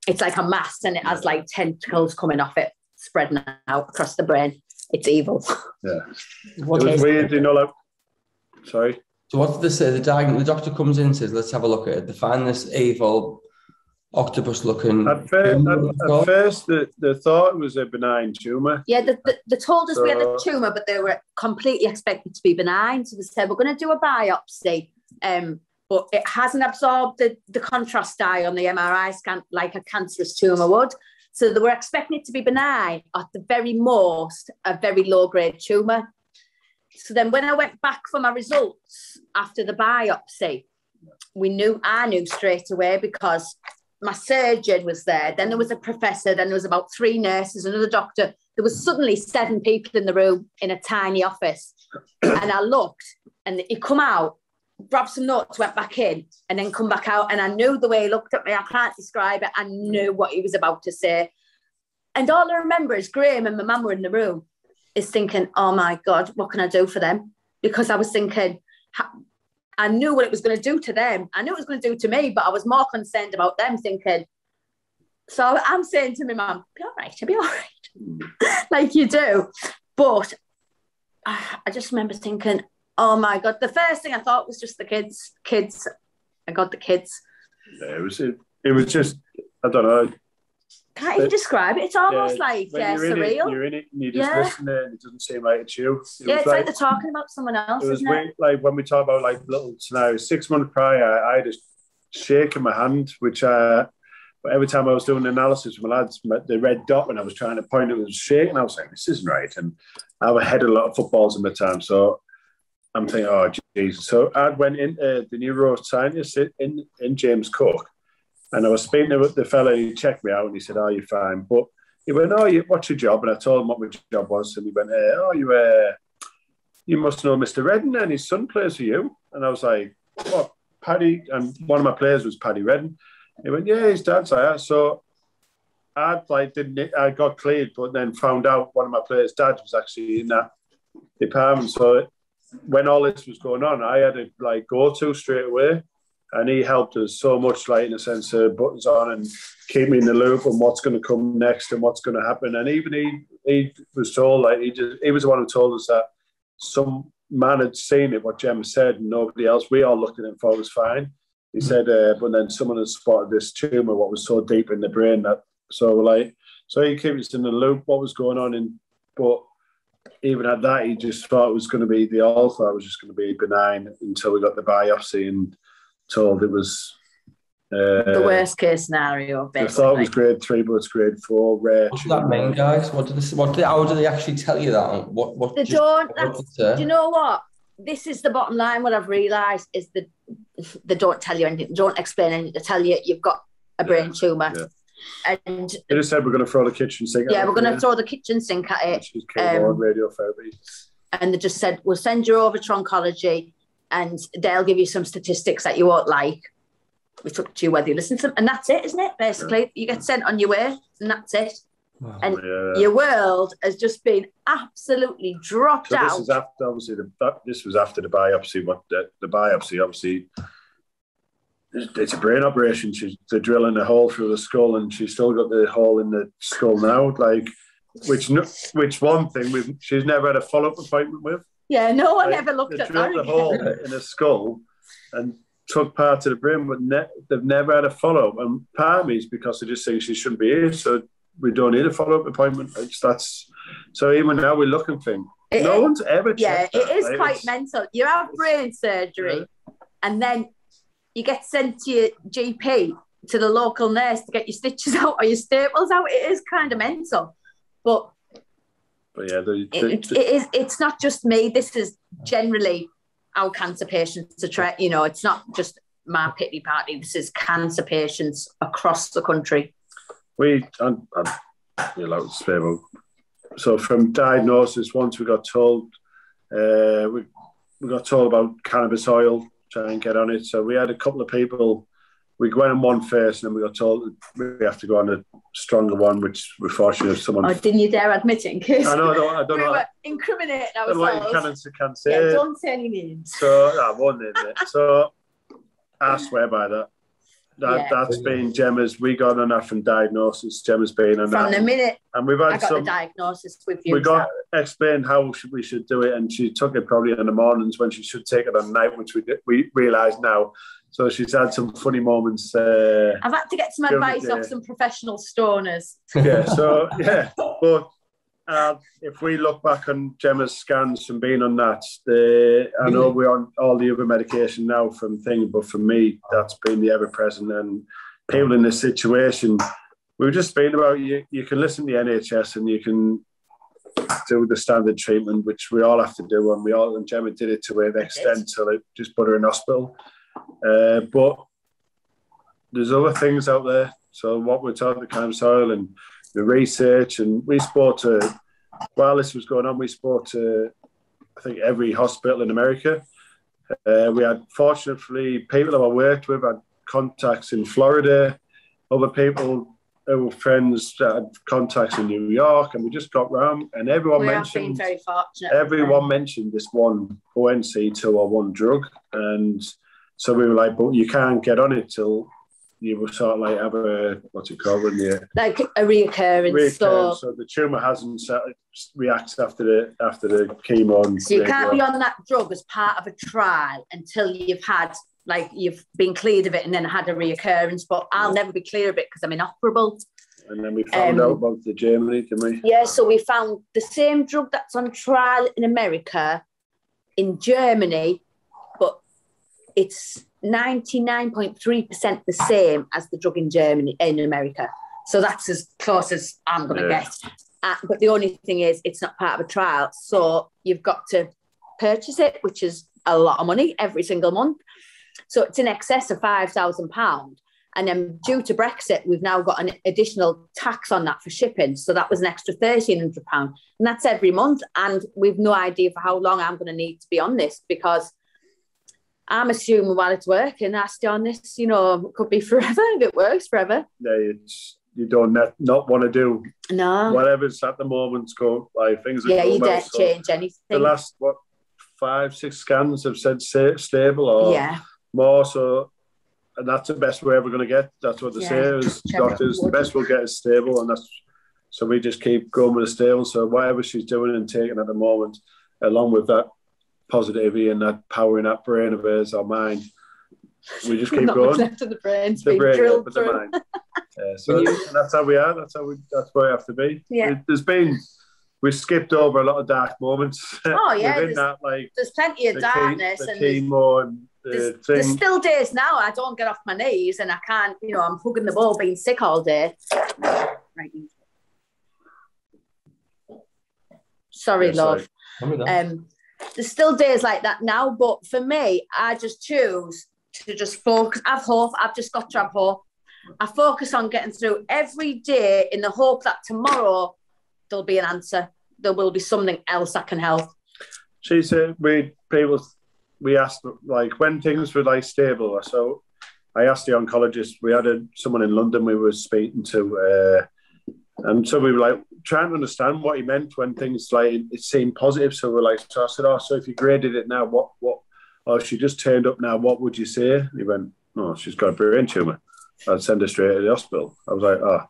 [SPEAKER 3] It's like a mass and it has like tentacles coming off it, spreading out across the brain. It's evil.
[SPEAKER 2] Yeah. It was weird, you know, like, sorry.
[SPEAKER 1] So what did they say? The doctor comes in and says, let's have a look at it. They find this evil octopus looking.
[SPEAKER 2] At first they thought it was a benign tumour.
[SPEAKER 3] Yeah, they told us we had a tumour, but they were completely expected to be benign. So they said, we're going to do a biopsy, but it hasn't absorbed the contrast dye on the MRI scan like a cancerous tumour would. So they were expecting it to be benign, at the very most, a very low-grade tumour. So then when I went back for my results after the biopsy, I knew straight away because my surgeon was there. Then there was a professor. Then there was about 3 nurses, another doctor. There was suddenly 7 people in the room in a tiny office. And I looked and he come out, grabbed some notes, went back in and then come back out. And I knew the way he looked at me. I can't describe it. I knew what he was about to say. And all I remember is Graeme and my mum were in the room, is thinking, oh my God, what can I do for them? Because I was thinking, I knew what it was going to do to them. I knew it was going to do to me, but I was more concerned about them thinking. So I'm saying to my mum, be all right, I'll be all right. Like you do. But I just remember thinking, oh my God, the first thing I thought was just the kids. I got the kids.
[SPEAKER 2] Yeah, it was just, I don't know.
[SPEAKER 3] can't even describe it. It's almost like surreal.
[SPEAKER 2] You're in it and you just listen to it and it doesn't seem like it's you.
[SPEAKER 3] It's like they're talking about someone else, isn't it?
[SPEAKER 2] Like when we talk about like little scenarios, 6 months prior, I had a shake in my hand, which every time I was doing analysis with my lads, the red dot when I was trying to point, it was shaking. I was like, this isn't right. And I've had a lot of footballs in my time, so I'm thinking, oh, Jesus. So I went into the neuroscientist in James Cook, and I was speaking to the fella, and he checked me out, and he said, oh, you're fine. But he went, oh, what's your job? And I told him what my job was, and he went, you must know Mr. Redden, and his son plays for you. And I was like, what, Paddy? And one of my players was Paddy Redden. He went, yeah, his dad's there. So I got cleared, but then found out one of my players' dad was actually in that department. So when all this was going on, I had to go to straight away, and he helped us so much, like in a sense of buttons on and keep me in the loop on what's going to come next and what's going to happen. And even he was told, like he was the one who told us that some man had seen it, what Gemma said, and nobody else. We all looked at him and thought it was fine. He said, but then someone had spotted this tumour, what was so deep in the brain that so he kept us in the loop, what was going on, but even at that, he just thought it was going to be the alpha. It was just going to be benign until we got the biopsy and told it was
[SPEAKER 3] the worst case scenario. Basically.
[SPEAKER 2] I thought it was grade 3, but it's grade 4. Rare.
[SPEAKER 1] What does that mean, guys? How do they actually tell you that? What
[SPEAKER 3] they don't. Do you know what? This is the bottom line. What I've realised is that they don't tell you anything. They don't explain anything. They tell you you've got a brain tumour. Yeah. And
[SPEAKER 2] they just said we're going to throw the kitchen sink.
[SPEAKER 3] Yeah, we're going to throw the kitchen sink at it.
[SPEAKER 2] Radiotherapy.
[SPEAKER 3] And they just said we'll send you over to oncology, and they'll give you some statistics that you won't like. We took to you whether you listen to them, and that's it, isn't it? Basically, you get sent on your way, and that's it. Wow. And your world has just been absolutely dropped out.
[SPEAKER 2] This is after, obviously, this was after the biopsy. What the biopsy, obviously, it's a brain operation. They're drilling a hole through the skull, and she's still got the hole in the skull now. Which one thing she's never had a follow-up appointment with.
[SPEAKER 3] Yeah, no one ever looked at that.
[SPEAKER 2] They drilled the hole in the skull and took part of the brain, but they've never had a follow-up. And part of me is because they just think she shouldn't be here, so we don't need a follow-up appointment. So even now we're looking for him. No one's ever checked
[SPEAKER 3] it is quite mental. You have brain surgery, and then you get sent to your GP, to the local nurse, to get your stitches out or your staples out. It is kind of mental. But yeah, it's not just me. This is generally our cancer patients it's not just my pity party. This is cancer patients across the country. So from diagnosis, once we got told, we got told about cannabis oil, try and get on it. So we had a couple of people. We went on one first, and then we got told we have to go on a stronger one, which we're fortunate if someone. Oh, didn't you dare admit it? In case
[SPEAKER 2] I don't know.
[SPEAKER 3] We were incriminating ourselves.
[SPEAKER 2] What you can say.
[SPEAKER 3] Yeah, don't say any names.
[SPEAKER 2] So I won't name it. So I swear by that. That's been Gemma's. We got on that from diagnosis. Gemma's been on that
[SPEAKER 3] from the minute.
[SPEAKER 2] And we've had
[SPEAKER 3] I got the diagnosis with you.
[SPEAKER 2] We got explained how we should do it, and she took it probably in the mornings when she should take it at night, which we realise now. So she's had some funny moments.
[SPEAKER 3] I've had to get some advice off some professional stoners.
[SPEAKER 2] Yeah, so, yeah. But if we look back on Gemma's scans from being on that, I know we're on all the other medication now from things, but for me, that's been the ever-present. And people in this situation, we were just speaking about, you can listen to the NHS and you can do the standard treatment, which we all have to do, and Gemma did it to an extent, so they just put her in hospital. But there's other things out there. So what we're talking, the cannabis oil and the research, and we spoke to, while this was going on, we spoke to, I think, every hospital in America. We had, fortunately, people that I worked with had contacts in Florida, other people who were friends that had contacts in New York, and we just got round, and everyone mentioned,
[SPEAKER 3] very fortunate.
[SPEAKER 2] Everyone mentioned this one ONC201 drug, and so we were like, but you can't get on it till you will sort of like have a, what's it called, when you
[SPEAKER 3] like a reoccurrence.
[SPEAKER 2] So the tumour hasn't reacts after the chemo. And
[SPEAKER 3] so you can't be on that drug as part of a trial until you've had, like, you've been cleared of it and then had a reoccurrence. But I'll never be clear of it because I'm inoperable.
[SPEAKER 2] And then we found out about the Germany, didn't we?
[SPEAKER 3] Yeah, so we found the same drug that's on trial in America, in Germany, but it's 99.3% the same as the drug in America. So that's as close as I'm going to get. But the only thing is, it's not part of a trial. So you've got to purchase it, which is a lot of money every single month. So it's in excess of £5,000. And then due to Brexit, we've now got an additional tax on that for shipping. So that was an extra £1,300. And that's every month. And we've no idea for how long I'm going to need to be on this, because I'm assuming while it's working, I stay on this, you know, it could be forever if it works forever.
[SPEAKER 2] Yeah, you don't not want to do whatever's at the moment's go. Like, things are going
[SPEAKER 3] you
[SPEAKER 2] well.
[SPEAKER 3] don't change anything.
[SPEAKER 2] The last, 5-6 scans have said stable or more. So, and that's the best we're ever going to get. That's what they say as doctors. The best we'll get is stable, and so we just keep going with the stable. So whatever she's doing and taking at the moment, along with that positivity and that power in that brain of hers, our mind, we just keep going.
[SPEAKER 3] Left of the brain,
[SPEAKER 2] the brain, drilled through. The mind. So and that's how we are. That's where we have to be.
[SPEAKER 3] Yeah.
[SPEAKER 2] We skipped over a lot of dark moments.
[SPEAKER 3] Oh yeah,
[SPEAKER 2] there's
[SPEAKER 3] plenty of darkness
[SPEAKER 2] and chemo and
[SPEAKER 3] there's still days now I don't get off my knees and I can't, you know, I'm hugging the ball, being sick all day. Right. Sorry, love. There's still days like that now, but for me, I just choose to just focus. I've just got to have hope. I focus on getting through every day in the hope that tomorrow there'll be an answer. There will be something else that can help.
[SPEAKER 2] She said we asked, like, when things were like stable. So I asked the oncologist. We had someone in London we were speaking to, and so we were like trying to understand what he meant when things like it seemed positive. So we're like, so I said, so if you graded it now, what? Oh, she just turned up now. What would you say? And he went, oh, she's got a brain tumor. I'd send her straight to the hospital. I was like, oh,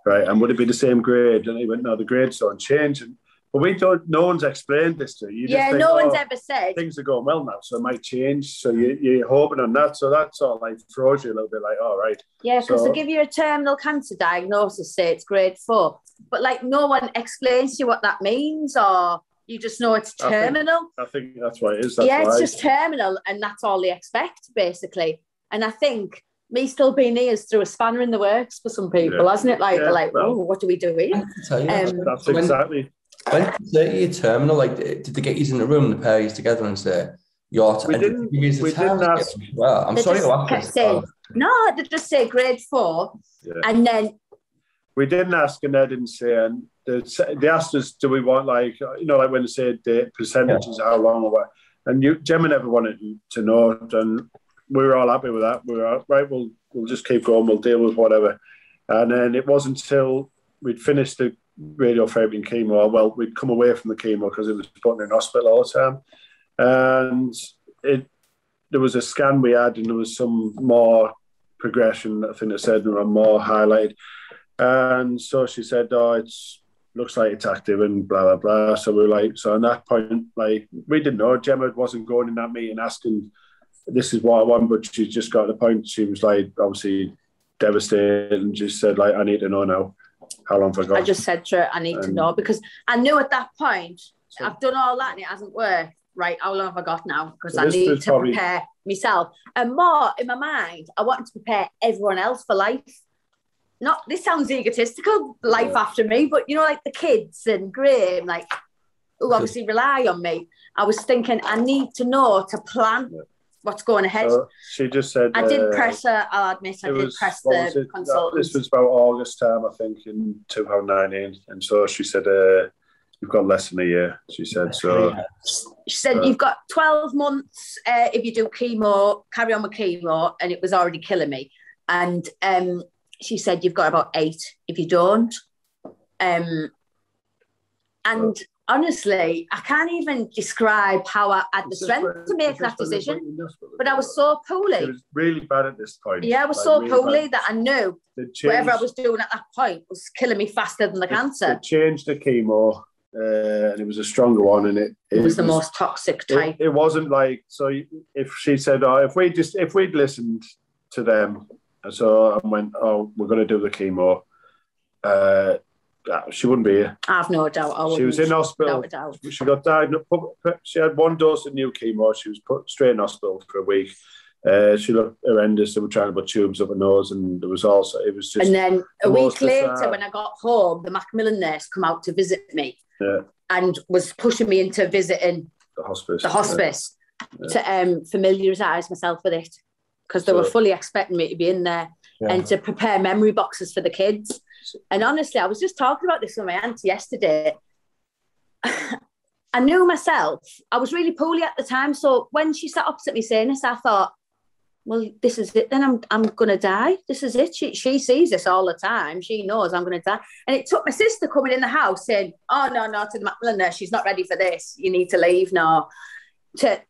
[SPEAKER 2] right. And would it be the same grade? And he went, no, the grades don't change. But no one's explained this to you.
[SPEAKER 3] No one's ever said.
[SPEAKER 2] Things are going well now, so it might change. So you're hoping on that. So that sort of like throws you a little bit like, all right.
[SPEAKER 3] Yeah, because they give you a terminal cancer diagnosis, say it's grade 4. But like no one explains to you what that means, or you just know it's terminal.
[SPEAKER 2] I think that's what it is.
[SPEAKER 3] It's just terminal, and that's all they expect, basically. And I think me still being here is through a spanner in the works for some people, hasn't it? Like, they're like, oh, what do we do here?
[SPEAKER 2] That's exactly.
[SPEAKER 1] When you say you're terminal, like, did they get you in the room, the pair of you together, and say, you're
[SPEAKER 2] we didn't ask.
[SPEAKER 1] Well, I'm sorry to ask this.
[SPEAKER 3] No, they just say grade 4, and then
[SPEAKER 2] we didn't ask, and they didn't say. And they asked us, do we want, like, you know, like when they say the percentages, how long or what. And Gemma never wanted to know, and we were all happy with that. We were all, right. We'll just keep going. We'll deal with whatever. And then it wasn't until we'd finished the radiotherapy and chemo. Well, we'd come away from the chemo because it was putting in hospital all the time. And there was a scan we had, and there was some more progression. I think they said there were more highlighted. And so she said, "Oh, it looks like it's active," and blah blah blah. So we were like, so at that point, like, we didn't know. Gemma wasn't going in that meeting asking, "This is what I want," but she just got to the point. She was like, obviously devastated, and just said, like, "I need to know now. How long have I got?"
[SPEAKER 3] I just said to her, "I need to know," because I knew at that point I've done all that and it hasn't worked. Right, how long have I got now? Because I need to prepare myself, and more in my mind, I wanted to prepare everyone else for life. Not, this sounds egotistical, life after me, but you know, like the kids and Graeme, like, who obviously rely on me. I was thinking, I need to know to plan what's going ahead.
[SPEAKER 2] She just said,
[SPEAKER 3] I did press her, I'll admit, I did press the consultant.
[SPEAKER 2] This was about August time, I think, in 2019. And so she said, you've got less than a year, she said. So
[SPEAKER 3] she said, you've got 12 months if you do chemo, carry on with chemo, and it was already killing me. And she said, you've got about 8 if you don't. And honestly, I can't even describe how I had the strength to make that decision. But I was so poorly.
[SPEAKER 2] It was really bad at this point.
[SPEAKER 3] Yeah, I was so poorly that I knew whatever I was doing at that point was killing me faster than the cancer.
[SPEAKER 2] It changed the chemo, and it was a stronger one, and it
[SPEAKER 3] was the most toxic type.
[SPEAKER 2] It wasn't like, so if she said, oh, if we'd listened to them, so I went, oh, we're going to do the chemo. She wouldn't be here.
[SPEAKER 3] I've no doubt.
[SPEAKER 2] She was in hospital. She got diagnosed. She had 1 dose of new chemo. She was put straight in hospital for a week. She looked horrendous. They were trying to put tubes up her nose, and it was just.
[SPEAKER 3] And then a week later, when I got home, the Macmillan nurse come out to visit me, and was pushing me into visiting the hospice to familiarise myself with it, because they were fully expecting me to be in there and to prepare memory boxes for the kids. And honestly, I was just talking about this with my auntie yesterday. I knew myself. I was really poorly at the time, so when she sat opposite me saying this, I thought, well, this is it. Then I'm going to die. This is it. She sees this all the time. She knows I'm going to die. And it took my sister coming in the house saying, oh, no, to the Macmillan nurse. She's not ready for this. You need to leave now. To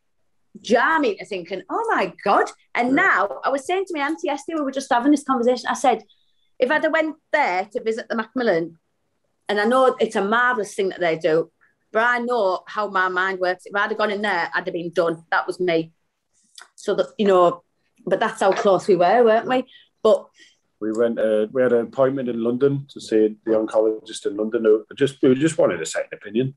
[SPEAKER 3] jar me to thinking, oh, my God. And now I was saying to my auntie yesterday, we were just having this conversation. I said, if I'd have went there to visit the Macmillan, and I know it's a marvellous thing that they do, but I know how my mind works. If I'd have gone in there, I'd have been done. That was me. So that, but that's how close we were, weren't we? But
[SPEAKER 2] we went. We had an appointment in London to see the oncologist in London. We just wanted a second opinion,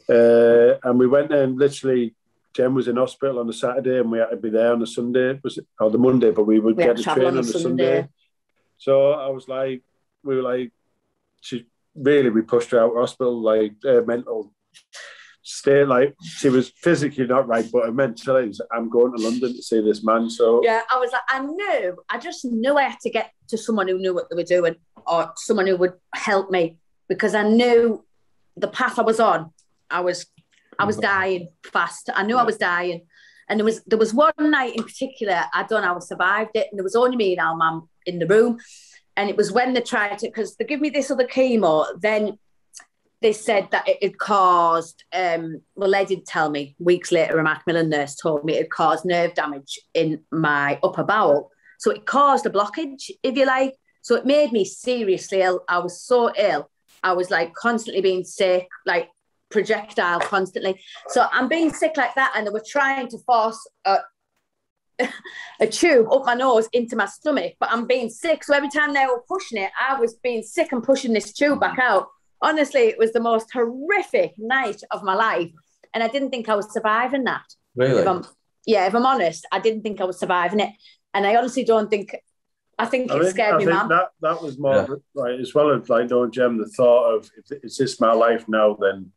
[SPEAKER 2] and we went there. And literally, Jem was in hospital on the Saturday, and we had to be there on the Sunday. Or the Monday? But we would get the train on the Sunday. So I was like, we were like, we pushed her out of hospital, like mental state, like she was physically not right, but mentally, I'm going to London to see this man. So
[SPEAKER 3] yeah, I was like, I just knew I had to get to someone who knew what they were doing, or someone who would help me, because I knew the path I was on. I was dying fast. I knew I was dying. And there was one night in particular, I survived it, and there was only me and our mum in the room. And it was when they tried to, because they give me this other chemo, then they said that it had caused, well, they didn't tell me. Weeks later, a Macmillan nurse told me it had caused nerve damage in my upper bowel. So it caused a blockage, if you like. So it made me seriously ill. I was so ill. I was like constantly being sick, like projectile constantly. So I'm being sick like that, and they were trying to force a tube up my nose into my stomach, but I'm being sick. So every time they were pushing it, I was being sick and pushing this tube back out. Honestly, it was the most horrific night of my life, and I didn't think I was surviving that.
[SPEAKER 1] Really?
[SPEAKER 3] If I'm honest, I didn't think I was surviving it, and I honestly don't think. I think it scared me, Mum.
[SPEAKER 2] That was more right, as well as like, Jem, the thought of, if is this my life now, then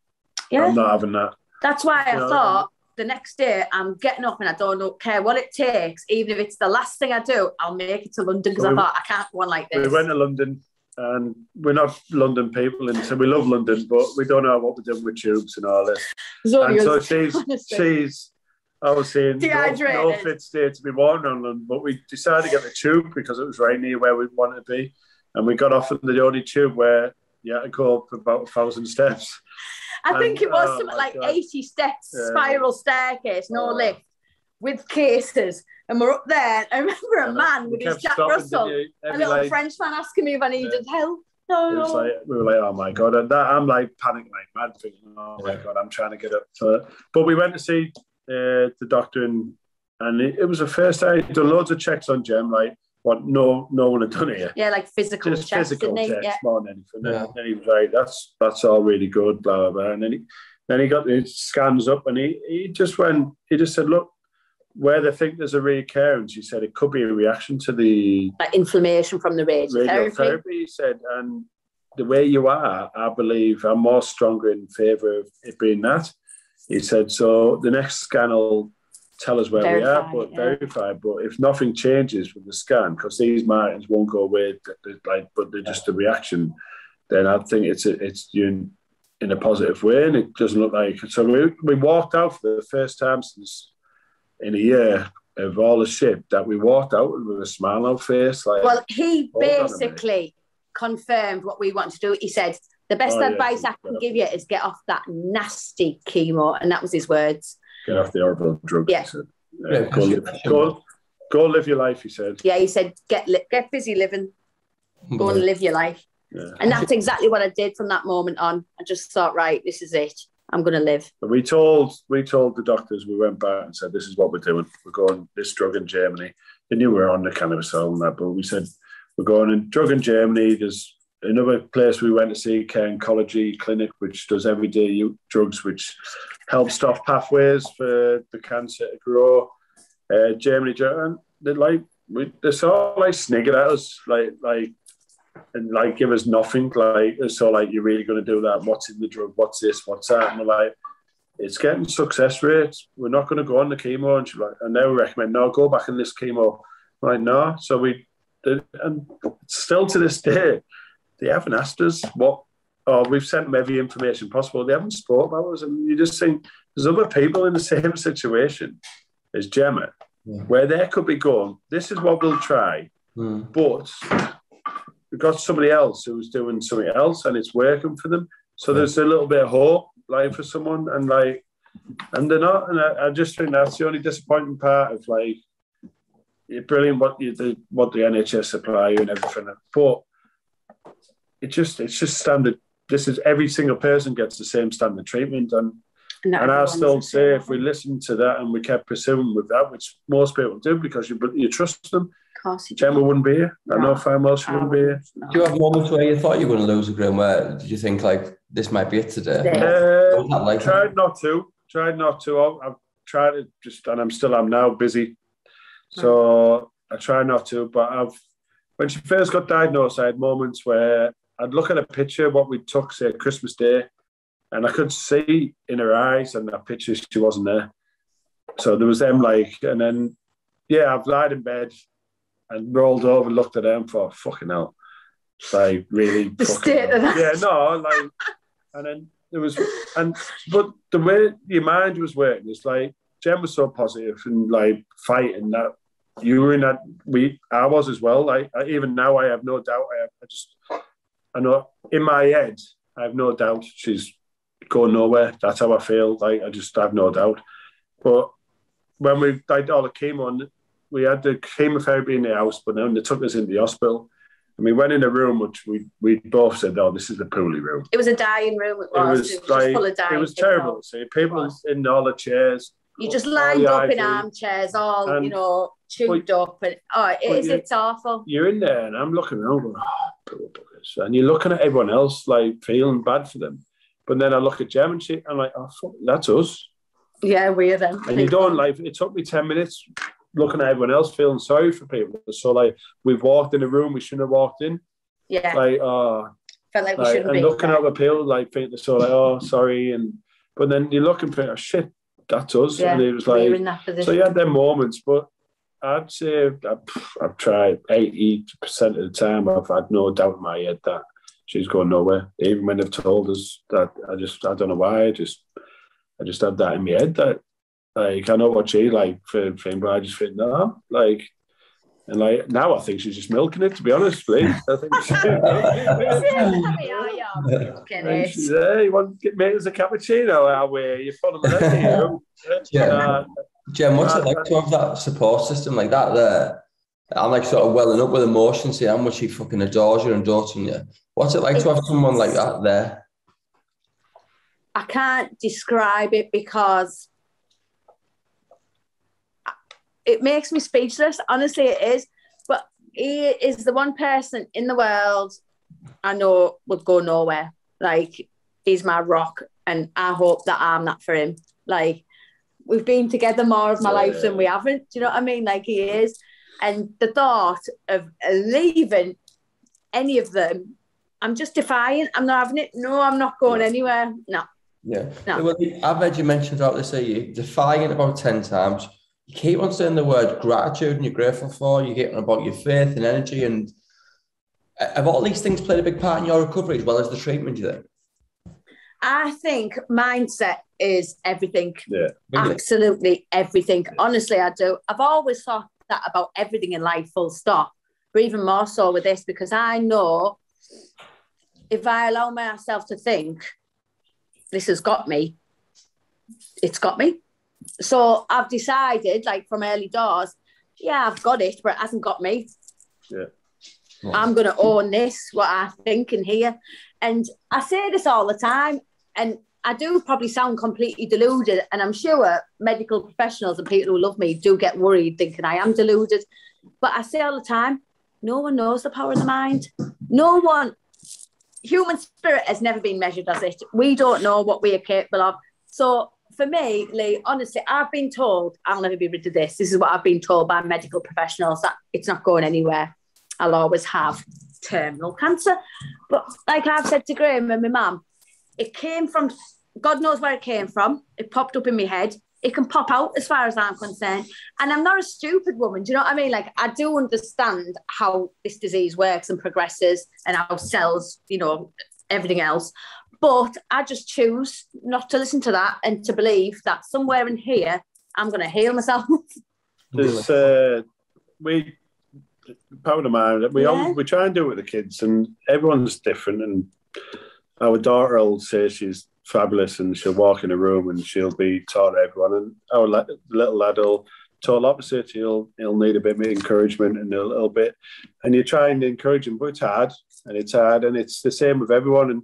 [SPEAKER 2] I'm not having that.
[SPEAKER 3] That's why I thought the next day I'm getting up and I don't care what it takes, even if it's the last thing I do, I'll make it to London, because I thought I can't go on like this.
[SPEAKER 2] We went to London, and we're not London people, and so we love London, but we don't know what we're doing with tubes and all this. And so she's I was saying, no fit state to be walking around London, but we decided to get the tube because it was right near where we wanted to be, and we got off of the only tube where you had to go up about 1,000 steps.
[SPEAKER 3] I think it was something like 80 steps, spiral staircase, no lift, with cases. And we're up there. I remember a man with his Jack Russell, a little French man, asking me if I needed help. No.
[SPEAKER 2] We were like, oh my God. And I'm like panicking like mad, thinking, oh my God, I'm trying to get up to it. But we went to see the doctor, and it was the first time he'd done loads of checks on Jem, like what no one had done here.
[SPEAKER 3] Yeah, like physical checks,
[SPEAKER 2] physical checks more than anything. Yeah. And then he was like, that's all really good, blah, blah, blah. And then he got the scans up, and he just said, look, where they think there's a recurrence, he said it could be a reaction to the
[SPEAKER 3] inflammation from the radiotherapy.
[SPEAKER 2] He said, and the way you are, I believe I'm more stronger in favour of it being that. He said, so the next scan will tell us where verify, we are, but verify. But if nothing changes with the scan, because these markings won't go away, but they're just a reaction, then I think it's in a positive way, and it doesn't look like. So we walked out for the first time since in a year of all the shit that we walked out with a smile on our face. Like,
[SPEAKER 3] well, he basically confirmed what we want to do. He said, the best advice I can give you is get off that nasty chemo. And that was his words.
[SPEAKER 2] Get off the horrible drugs, he said. Go live your life, he said.
[SPEAKER 3] Yeah, he said, get busy living. Go and live your life. Yeah. And that's exactly what I did from that moment on. I just thought, right, this is it. I'm going to live.
[SPEAKER 2] And we told the doctors, we went back and said, this is what we're doing. We're going this drug in Germany. They knew we were on the cannabis and that, but we said, we're going in drug in Germany. There's another place we went to see, Care Oncology Clinic, which does everyday drugs, which help stop pathways for the cancer to grow. Germany, they sort of like sniggered at us, and like give us nothing. Like, so like, you're really going to do that? What's in the drug? What's this? What's that? And we're like, it's getting success rates. We're not going to go on the chemo. And she's like, and they recommend, no, go back in this chemo. I'm like, no. So we did, and still to this day, they haven't asked us what, or we've sent them every information possible. They haven't spoke about us. And you just think there's other people in the same situation as Gemma, where they could be going, this is what we'll try. But we've got somebody else who's doing something else and it's working for them. So there's a little bit of hope, like, for someone, and they're not. And I just think that's the only disappointing part of, like, you're brilliant what the NHS supply you and everything, but it's just standard. This is, every single person gets the same standard treatment, and I still say, if we listen to that and we kept pursuing with that, which most people do because you trust them, Gemma wouldn't be here. I know far well she wouldn't be here.
[SPEAKER 1] Do you have moments where you thought you were going to lose a Graeme? Where did you think, like, this might be it today?
[SPEAKER 2] Tried not to. I've tried to just, and I'm now busy, so I try not to. But when she first got diagnosed, I had moments where I'd look at a picture of what we took, say, Christmas Day, and I could see in her eyes and that picture she wasn't there. So there was them, like, and then, I've lied in bed and rolled over and looked at them for fucking hell. Like, really.
[SPEAKER 3] The state of that.
[SPEAKER 2] Yeah, no, like, and then there was, but the way your mind was working, it's like, Jem was so positive and, like, fighting that you were in that I was as well. Like, even now, I have no doubt. I know in my head, I have no doubt she's going nowhere. That's how I feel. Like, I just have no doubt. But when we did all the chemo, we had the chemotherapy in the house, but then they took us into the hospital. And we went in a room which we both said, oh, this is the poorly room.
[SPEAKER 3] It was a dying room. It was just full of dying.
[SPEAKER 2] It was terrible. See, people in all the chairs.
[SPEAKER 3] You just lined up in armchairs, all, chewed up. And it's awful.
[SPEAKER 2] You're in there and I'm looking around going, and you're looking at everyone else, like, feeling bad for them. But then I look at Gem and I'm like, oh, fuck, that's us.
[SPEAKER 3] Yeah, we're them.
[SPEAKER 2] And you don't, like, it took me 10 minutes looking at everyone else, feeling sorry for people. So, like, we've walked in a room we shouldn't have walked in.
[SPEAKER 3] Yeah.
[SPEAKER 2] Like,
[SPEAKER 3] felt like we shouldn't be.
[SPEAKER 2] And looking at the people, like, thinking, so, like, oh, sorry. But then you look and think, oh, shit, that's us.
[SPEAKER 3] Yeah,
[SPEAKER 2] and it was like,
[SPEAKER 3] we're in that position.
[SPEAKER 2] So you had them moments, but I'd say I've tried 80% of the time. I've had no doubt in my head that she's going nowhere. Even when they've told us that, I don't know why. I just have that in my head that, like, I know what she like for thing, but I just think no, like, and like now I think she's just milking it. To be honest, please. I think you want to make us a cappuccino? Are we? You follow me?
[SPEAKER 1] Jem, what's it like to have that support system like that there? I'm like sort of welling up with emotion, seeing how much she fucking adores you and doting you. What's it like to have someone like that there?
[SPEAKER 3] I can't describe it because it makes me speechless. Honestly, it is. But he is the one person in the world I know would go nowhere. Like, he's my rock, and I hope that I'm that for him. Like, we've been together more of my life than we haven't. Do you know what I mean? Like, he is. And the thought of leaving any of them, I'm just defying. I'm not having it. No, I'm not going anywhere. No.
[SPEAKER 1] Yeah. No. Well, I've heard you mention throughout this, you're defying about 10 times. You keep on saying the word gratitude and you're grateful for. You're getting about your faith and energy. And have all these things played a big part in your recovery as well as the treatment, do you think?
[SPEAKER 3] I think mindset is everything.
[SPEAKER 2] Yeah.
[SPEAKER 3] Absolutely everything. Honestly, I do. I've always thought that about everything in life, full stop. But even more so with this, because I know if I allow myself to think, this has got me, it's got me. So I've decided, like, from early doors, I've got it, but it hasn't got me.
[SPEAKER 2] Yeah.
[SPEAKER 3] I'm going to own this, what I think and hear. And I say this all the time, and I do probably sound completely deluded, and I'm sure medical professionals and people who love me do get worried thinking I am deluded. But I say all the time, no one knows the power of the mind. No one. human spirit has never been measured, has it? We don't know what we are capable of. So for me, Lee, honestly, I've been told I'll never be rid of this. This is what I've been told by medical professionals, that it's not going anywhere. I'll always have terminal cancer. But like I've said to Graeme and my mum, it came from, God knows where it came from. It popped up in my head. It can pop out as far as I'm concerned. And I'm not a stupid woman. Do you know what I mean? Like, I do understand how this disease works and progresses and how cells, you know, everything else. But I just choose not to listen to that and to believe that somewhere in here, I'm going to heal myself.
[SPEAKER 2] We, proud of mine, we try and do it with the kids, and everyone's different. And our daughter will say she's fabulous, and she'll walk in a room and she'll be taught everyone. And our little lad will total opposite. He'll need a bit of encouragement and a little bit, and you try and encourage him, but it's hard, and it's the same with everyone. And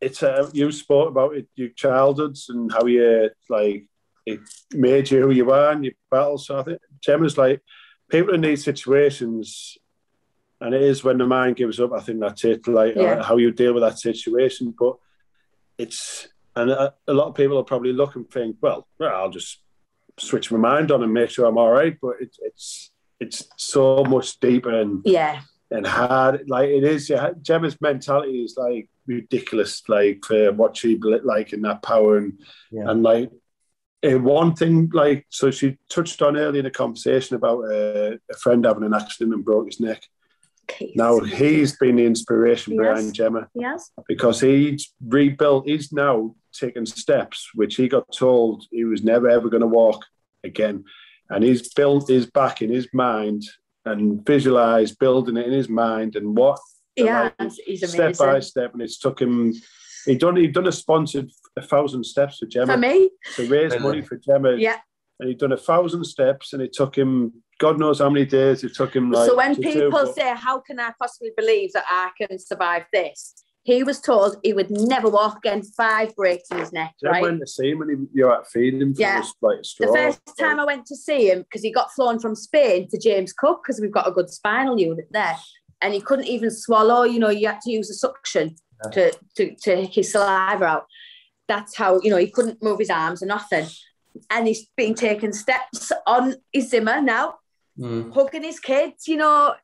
[SPEAKER 2] it's you spoke about it, your childhoods and how you like it made you who you are and your battles. So I think Gemma's like, people in these situations, and it is when the mind gives up. I think that's it. Like how you deal with that situation, but. And a lot of people will probably look and think, well, I'll just switch my mind on and make sure I'm all right. But it's so much deeper and hard. Like it is. Yeah, Gemma's mentality is like ridiculous. Like for what she like in that power and like one thing. Like so, she touched on earlier in the conversation about a friend having an accident and broke his neck. Now he's been the inspiration behind Gemma.
[SPEAKER 3] Yes.
[SPEAKER 2] Because he's rebuilt, he's now taken steps which he got told he was never ever going to walk again. And he's built his back in his mind and visualized building it in his mind and what
[SPEAKER 3] he's
[SPEAKER 2] step
[SPEAKER 3] amazing.
[SPEAKER 2] by step. And it's took him he'd done a sponsored 1,000 steps for Gemma.
[SPEAKER 3] For me?
[SPEAKER 2] To raise money for Gemma.
[SPEAKER 3] Yeah.
[SPEAKER 2] And he'd done 1,000 steps and it took him God knows how many days it took him. Like,
[SPEAKER 3] so when people say, how can I possibly believe that I can survive this? He was told he would never walk again, 5 breaks in his neck, right?
[SPEAKER 2] I went to see him and you had to feed him for like a straw.
[SPEAKER 3] The first time I went to see him, because he got flown from Spain to James Cook, because we've got a good spinal unit there, and he couldn't even swallow, you know, you had to use a suction to take his saliva out. That's how, you know, he couldn't move his arms or nothing. And he's been taking steps on his Zimmer now. Hugging his kids, you know,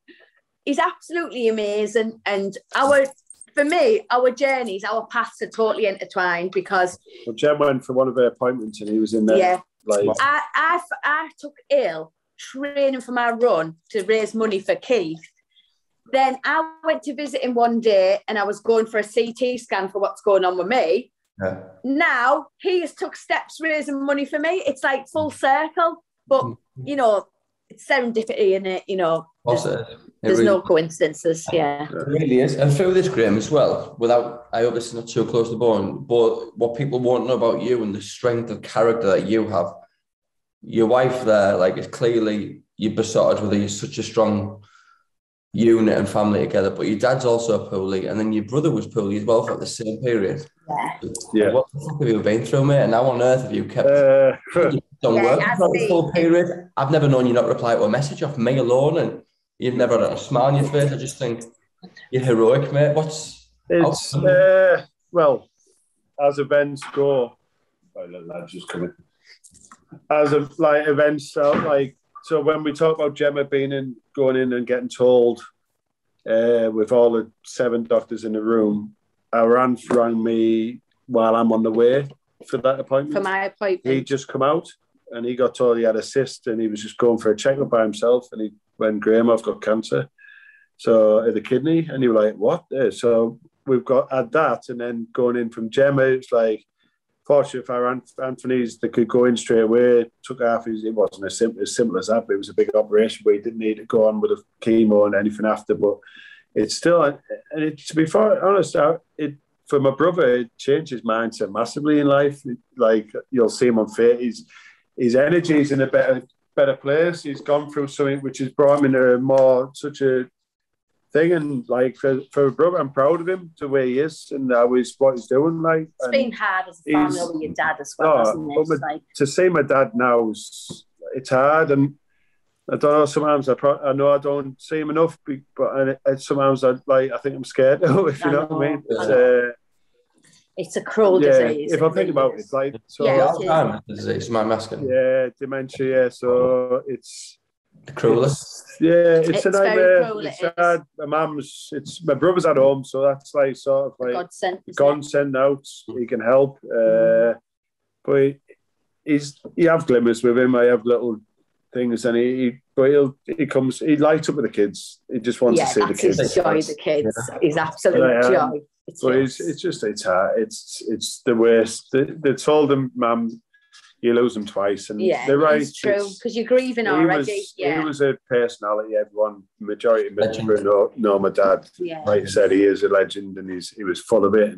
[SPEAKER 3] he's absolutely amazing. And for me, our journeys, our paths are totally intertwined because.
[SPEAKER 2] Well, Jem went for one of her appointments and he was in there.
[SPEAKER 3] Yeah,
[SPEAKER 2] like
[SPEAKER 3] I took ill training for my run to raise money for Keith. Then I went to visit him one day and I was going for a CT scan for what's going on with me. Yeah. Now he has took steps raising money for me. It's like full circle, but you know. It's serendipity in it, you know. There's no coincidences, yeah.
[SPEAKER 1] It really is. And through this, Graeme, as well, I hope this is not too close to the bone, but what people won't know about you and the strength of character that you have, your wife there, like, is clearly, you're besotted with her. You're such a strong unit and family together, but your dad's also a Poolie, and then your brother was Poolie as well for the same period.
[SPEAKER 2] Yeah.
[SPEAKER 1] What the fuck have you been through, mate? And how on earth have you kept... Don't work for the full period. I've never known you not reply to a message off me alone, and you've never had a smile on your face. I just think you're heroic, mate.
[SPEAKER 2] Well, as events go, little lad's just coming. As events, so when we talk about Gemma going in and getting told with all the 7 doctors in the room, our aunt rang me while I'm on the way for that appointment.
[SPEAKER 3] For my appointment.
[SPEAKER 2] He'd just come out and he got told he had a cyst and he was just going for a checkup by himself, and he went, Graeme, I've got cancer. So the kidney, and he was like, what? So we've had that, and then going in from Gemma, it's like, fortunate for our Anthony's, they could go in straight away, took half his, it wasn't as simple as that, but it was a big operation where he didn't need to go on with a chemo and anything after, but it's still, and to be honest, for my brother, it changed his mindset massively in life. Like, you'll see him on face, his energy is in a better place. He's gone through something which has brought him into such a thing, and like for a brother, I'm proud of him to where he is and what he's doing. Like,
[SPEAKER 3] it's been hard as a family with your dad as well, hasn't it?
[SPEAKER 2] To see my dad now, it's hard, and I don't know. Sometimes I know I don't see him enough, but sometimes I think I'm scared. If you know what I mean.
[SPEAKER 3] It's a cruel disease.
[SPEAKER 2] If I think about it, like
[SPEAKER 1] Alzheimer's disease. My masking.
[SPEAKER 2] Yeah, dementia. Yeah, so it's
[SPEAKER 1] the cruelest.
[SPEAKER 2] It's a nightmare.
[SPEAKER 3] Cruel,
[SPEAKER 2] it's sad. My brother's at home, so that's like sort of like God sent out. He can help, but you have glimmers with him. I have little things, and he lights up with the kids. He just wants to see the kids.
[SPEAKER 3] His joy, the kids. His absolute joy.
[SPEAKER 2] It's hard. It's the worst. They told him, "Mum, you lose them twice," and they're right.
[SPEAKER 3] It's true because you're grieving already.
[SPEAKER 2] He was a personality. Majority of Middlesbrough know my dad. Yeah. Like I said, he is a legend, and he was full of it.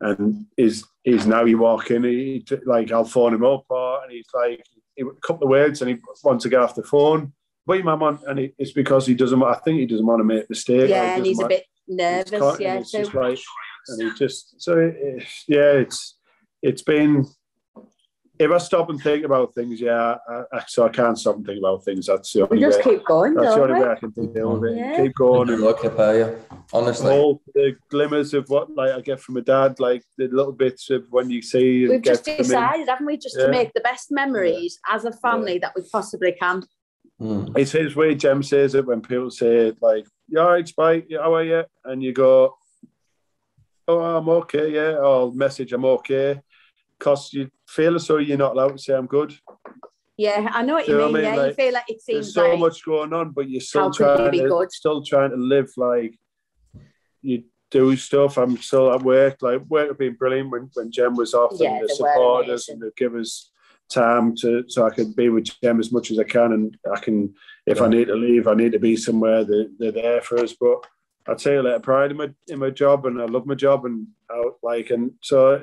[SPEAKER 2] And he's now you walk in, I'll phone him up, and he's like a couple of words, and he wants to get off the phone. But your mum on, and it's because he doesn't. I think he doesn't want to make a mistake.
[SPEAKER 3] Yeah, and he's a bit nervous.
[SPEAKER 2] It's just like, and he just it's been. If I stop and think about things, so I can't stop and think about things. That's the only way.
[SPEAKER 3] Just keep going.
[SPEAKER 2] That's the only way I can deal with it. Yeah. Keep going.
[SPEAKER 1] Honestly,
[SPEAKER 2] all the glimmers of what I get from my dad, like the little bits of when you see.
[SPEAKER 3] We've just decided, haven't we, to make the best memories as a family that we possibly can.
[SPEAKER 2] It's his way. Jem says it when people say like, "You all right, Spike? How are you?" And you go, "Oh, I'm okay. Yeah." Or message, "I'm okay." Because you feel as though you're not allowed to say I'm good.
[SPEAKER 3] Yeah, I know what you mean. Yeah, you feel like it seems
[SPEAKER 2] there's so much going on, but you're still trying to live like you do stuff. I'm still at work. Like work have been brilliant when Jem was off, and they supported us and they give us time so I can be with Jem as much as I can, and I can if I need to leave, I need to be somewhere. They're there for us, but I take a lot of pride in my job, and I love my job, and so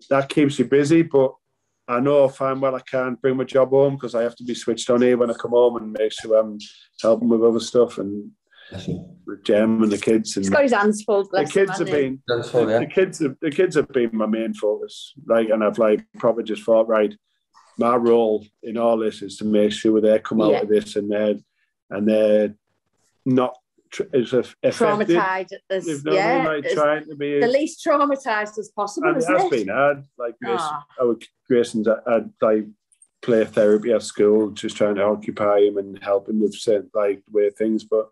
[SPEAKER 2] that keeps you busy, but I know I can't bring my job home because I have to be switched on here when I come home and make sure I'm helping with other stuff and with Jem and the kids. And
[SPEAKER 3] he's got his hands full.
[SPEAKER 2] The kids have been my main focus. And I've probably just thought, right, my role in all this is to make sure they come out of this and they're not
[SPEAKER 3] traumatized
[SPEAKER 2] trying to be
[SPEAKER 3] the least traumatized as possible.
[SPEAKER 2] And it has been hard. Grayson's had play therapy at school, just trying to occupy him and help him with weird things. But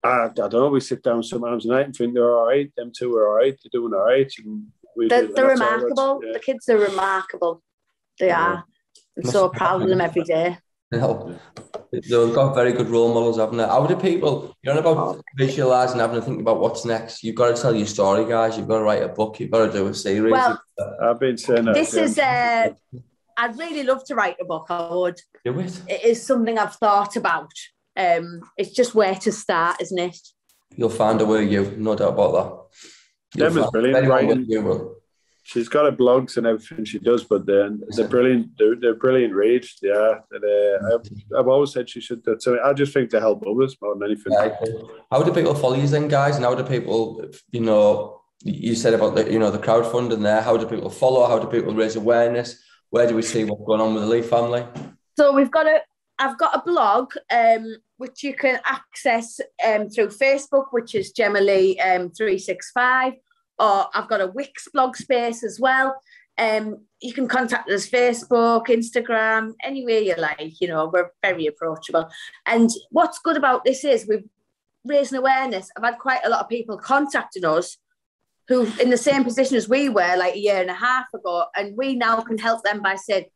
[SPEAKER 2] I don't know. We sit down sometimes at night and think they're all right. Them two are all right. They're doing all right.
[SPEAKER 3] They're remarkable. The kids are remarkable. They are. I'm so proud of them every day.
[SPEAKER 1] They've got very good role models, haven't they? How do people, you're on about visualising, having to think about what's next. You've got to tell your story, guys. You've got to write a book. You've got to do a series.
[SPEAKER 2] Well, I've been saying that.
[SPEAKER 3] I'd really love to write a book. I would.
[SPEAKER 1] Do it.
[SPEAKER 3] It is something I've thought about. It's just where to start, isn't it?
[SPEAKER 1] You'll find a way, no doubt about that.
[SPEAKER 2] Gemma's brilliant writing. She's got her blogs and everything she does, but they're brilliant. They're brilliant reads. Yeah, I've always said she should do it. I just think to help others more than anything.
[SPEAKER 1] Yeah, how do people follow you then, guys? And how do people, you said about the crowdfunding there. How do people follow? How do people raise awareness? Where do we see what's going on with the Lee family? So
[SPEAKER 3] I've got a blog which you can access through Facebook, which is Gemma Lee 365. Or I've got a Wix blog space as well. You can contact us Facebook, Instagram, anywhere you like. We're very approachable. And what's good about this is we've raised awareness. I've had quite a lot of people contacting us who in the same position as we were a year and a half ago. And we now can help them by saying,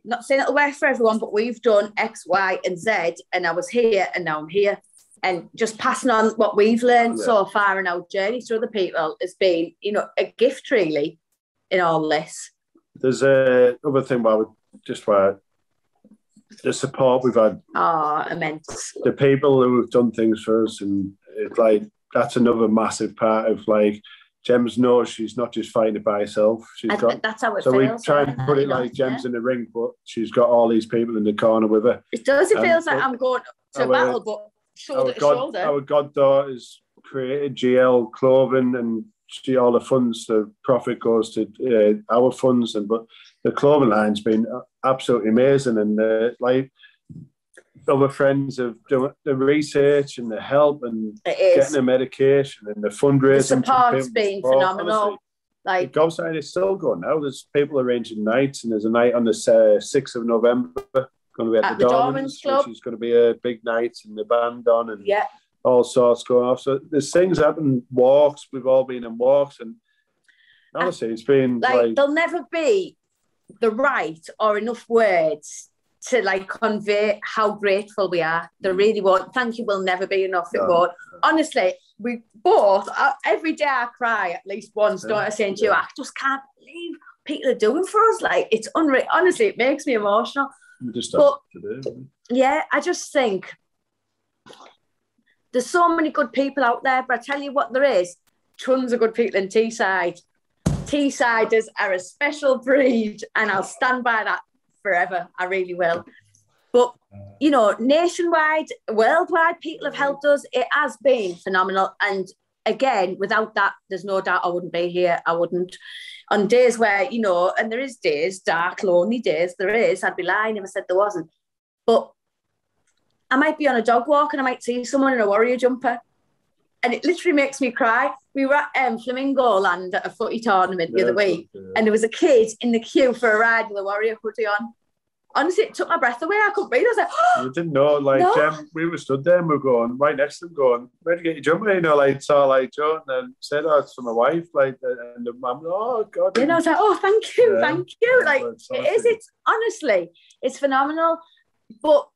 [SPEAKER 3] not saying it'll work for everyone, but we've done X, Y, and Z. And I was here and now I'm here. And just passing on what we've learned so far in our journey to other people has been, a gift really in all this.
[SPEAKER 2] There's another thing where the support we've had.
[SPEAKER 3] Oh, immense.
[SPEAKER 2] The people who have done things for us, and it's that's another massive part of Gem's knows she's not just fighting it by herself.
[SPEAKER 3] That's how it feels.
[SPEAKER 2] So we try and put it Gem's in the ring, but she's got all these people in the corner with her.
[SPEAKER 3] It does. It feels like I'm going to battle, but shoulder to shoulder.
[SPEAKER 2] Our goddaughter's created GL clothing, and all the funds, the profit goes to our funds, but the clothing line's been absolutely amazing, and other friends have done the research and the help and getting the medication and the fundraising.
[SPEAKER 3] The support's been phenomenal.
[SPEAKER 2] Honestly,
[SPEAKER 3] like
[SPEAKER 2] the Gobside is still going now. There's people arranging nights, and there's a night on the 6th of November going to be at the Dormans Club, which is going to be a big night, and the band on, and all sorts going off. So there's things happening, walks. We've all been in walks, and honestly, it's been like
[SPEAKER 3] there'll never be the right or enough words to like convey how grateful we are. There really won't. Thank you will never be enough. It won't. Honestly, we both, every day I cry at least once, don't I, saying to you, I just can't believe people are doing for us. Like, it's unreal. Honestly, it makes me emotional. Yeah, I just think there's so many good people out there, but I tell you what, there is tons of good people in Teesside. Teessiders are a special breed, and I'll stand by that forever. I really will. But, you know, nationwide, worldwide, people have helped us. It has been phenomenal. And again, without that, there's no doubt I wouldn't be here. I wouldn't. On days where, you know, and there is days, dark, lonely days, there is. I'd be lying if I said there wasn't. But I might be on a dog walk and I might see someone in a Warrior jumper. And it literally makes me cry. We were at Flamingo Land at a footy tournament the other week, and there was a kid in the queue for a ride with a Warrior hoodie on. Honestly, it took my breath away. I couldn't breathe. I was like, oh,
[SPEAKER 2] you didn't know, like, no. Jem, we were stood there and we were going, right next to them, going, where'd you get your jumper? You know, like, saw, like, Joe, and then said, oh, it's for my wife, like, and the mum, oh, God.
[SPEAKER 3] You know, I was like, oh, thank you, thank you. Like, it's honestly, it's phenomenal. But,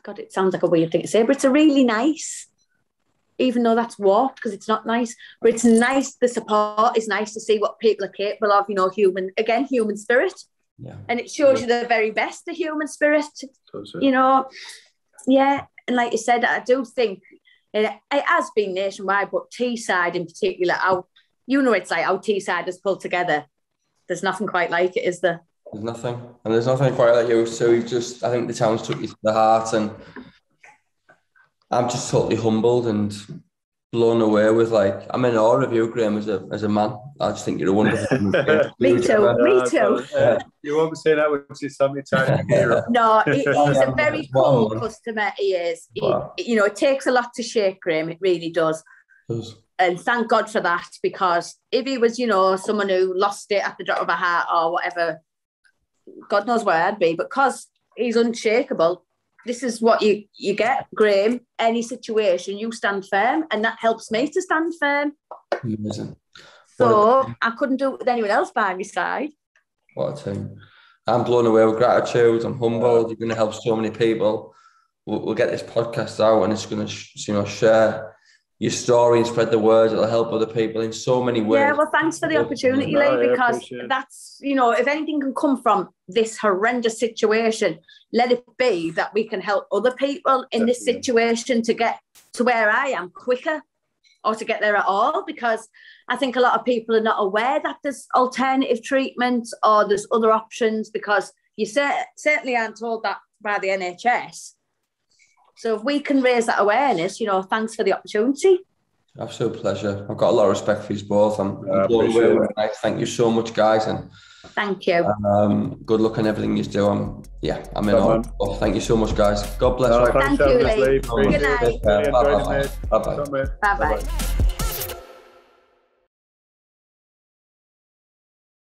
[SPEAKER 3] God, it sounds like a weird thing to say, but it's a really nice, even though that's warped because it's not nice, but it's nice. The support is nice to see what people are capable of, you know, human spirit. Yeah. And it shows you the very best of human spirit, you know. Yeah, and like you said, I do think it has been nationwide, but Teesside in particular, you know, it's like how Teesside is pulled together. There's nothing quite like it, is there?
[SPEAKER 1] There's nothing, and there's nothing quite like you. So I think the town's took you to the heart, and I'm just totally humbled and blown away with, like, I'm in awe of you, Graeme, as a man. I just think you're a wonderful man.
[SPEAKER 3] Me too.
[SPEAKER 2] You won't be saying that when you saw me time.
[SPEAKER 3] No, he's a very cool customer. He is. You know, it takes a lot to shake Graeme. It really does. And thank God for that, because if he was, you know, someone who lost it at the drop of a hat or whatever, God knows where I'd be. But because he's unshakable, this is what you get, Graeme. Any situation, you stand firm, and that helps me to stand firm.
[SPEAKER 1] Amazing.
[SPEAKER 3] So I couldn't do it with anyone else by my side.
[SPEAKER 1] What a team. I'm blown away with gratitude. I'm humbled. You're going to help so many people. We'll get this podcast out, and it's going to share your story and spread the word. It'll help other people in so many ways.
[SPEAKER 3] Yeah, well, thanks for the opportunity, Lee, because that's, you know, if anything can come from this horrendous situation, let it be that we can help other people in this situation to get to where I am quicker, or to get there at all, because I think a lot of people are not aware that there's alternative treatments or there's other options, because you certainly aren't told that by the NHS. So if we can raise that awareness, you know, thanks for the opportunity.
[SPEAKER 1] Absolute pleasure. I've got a lot of respect for you both. I'm blown away with it. Thank you so much, guys. And
[SPEAKER 3] thank you.
[SPEAKER 1] Good luck on everything you do. I'm in awe. Thank you so much, guys. God bless you.
[SPEAKER 3] Thank you, Lee. Good night.
[SPEAKER 1] Bye-bye.
[SPEAKER 3] Bye-bye.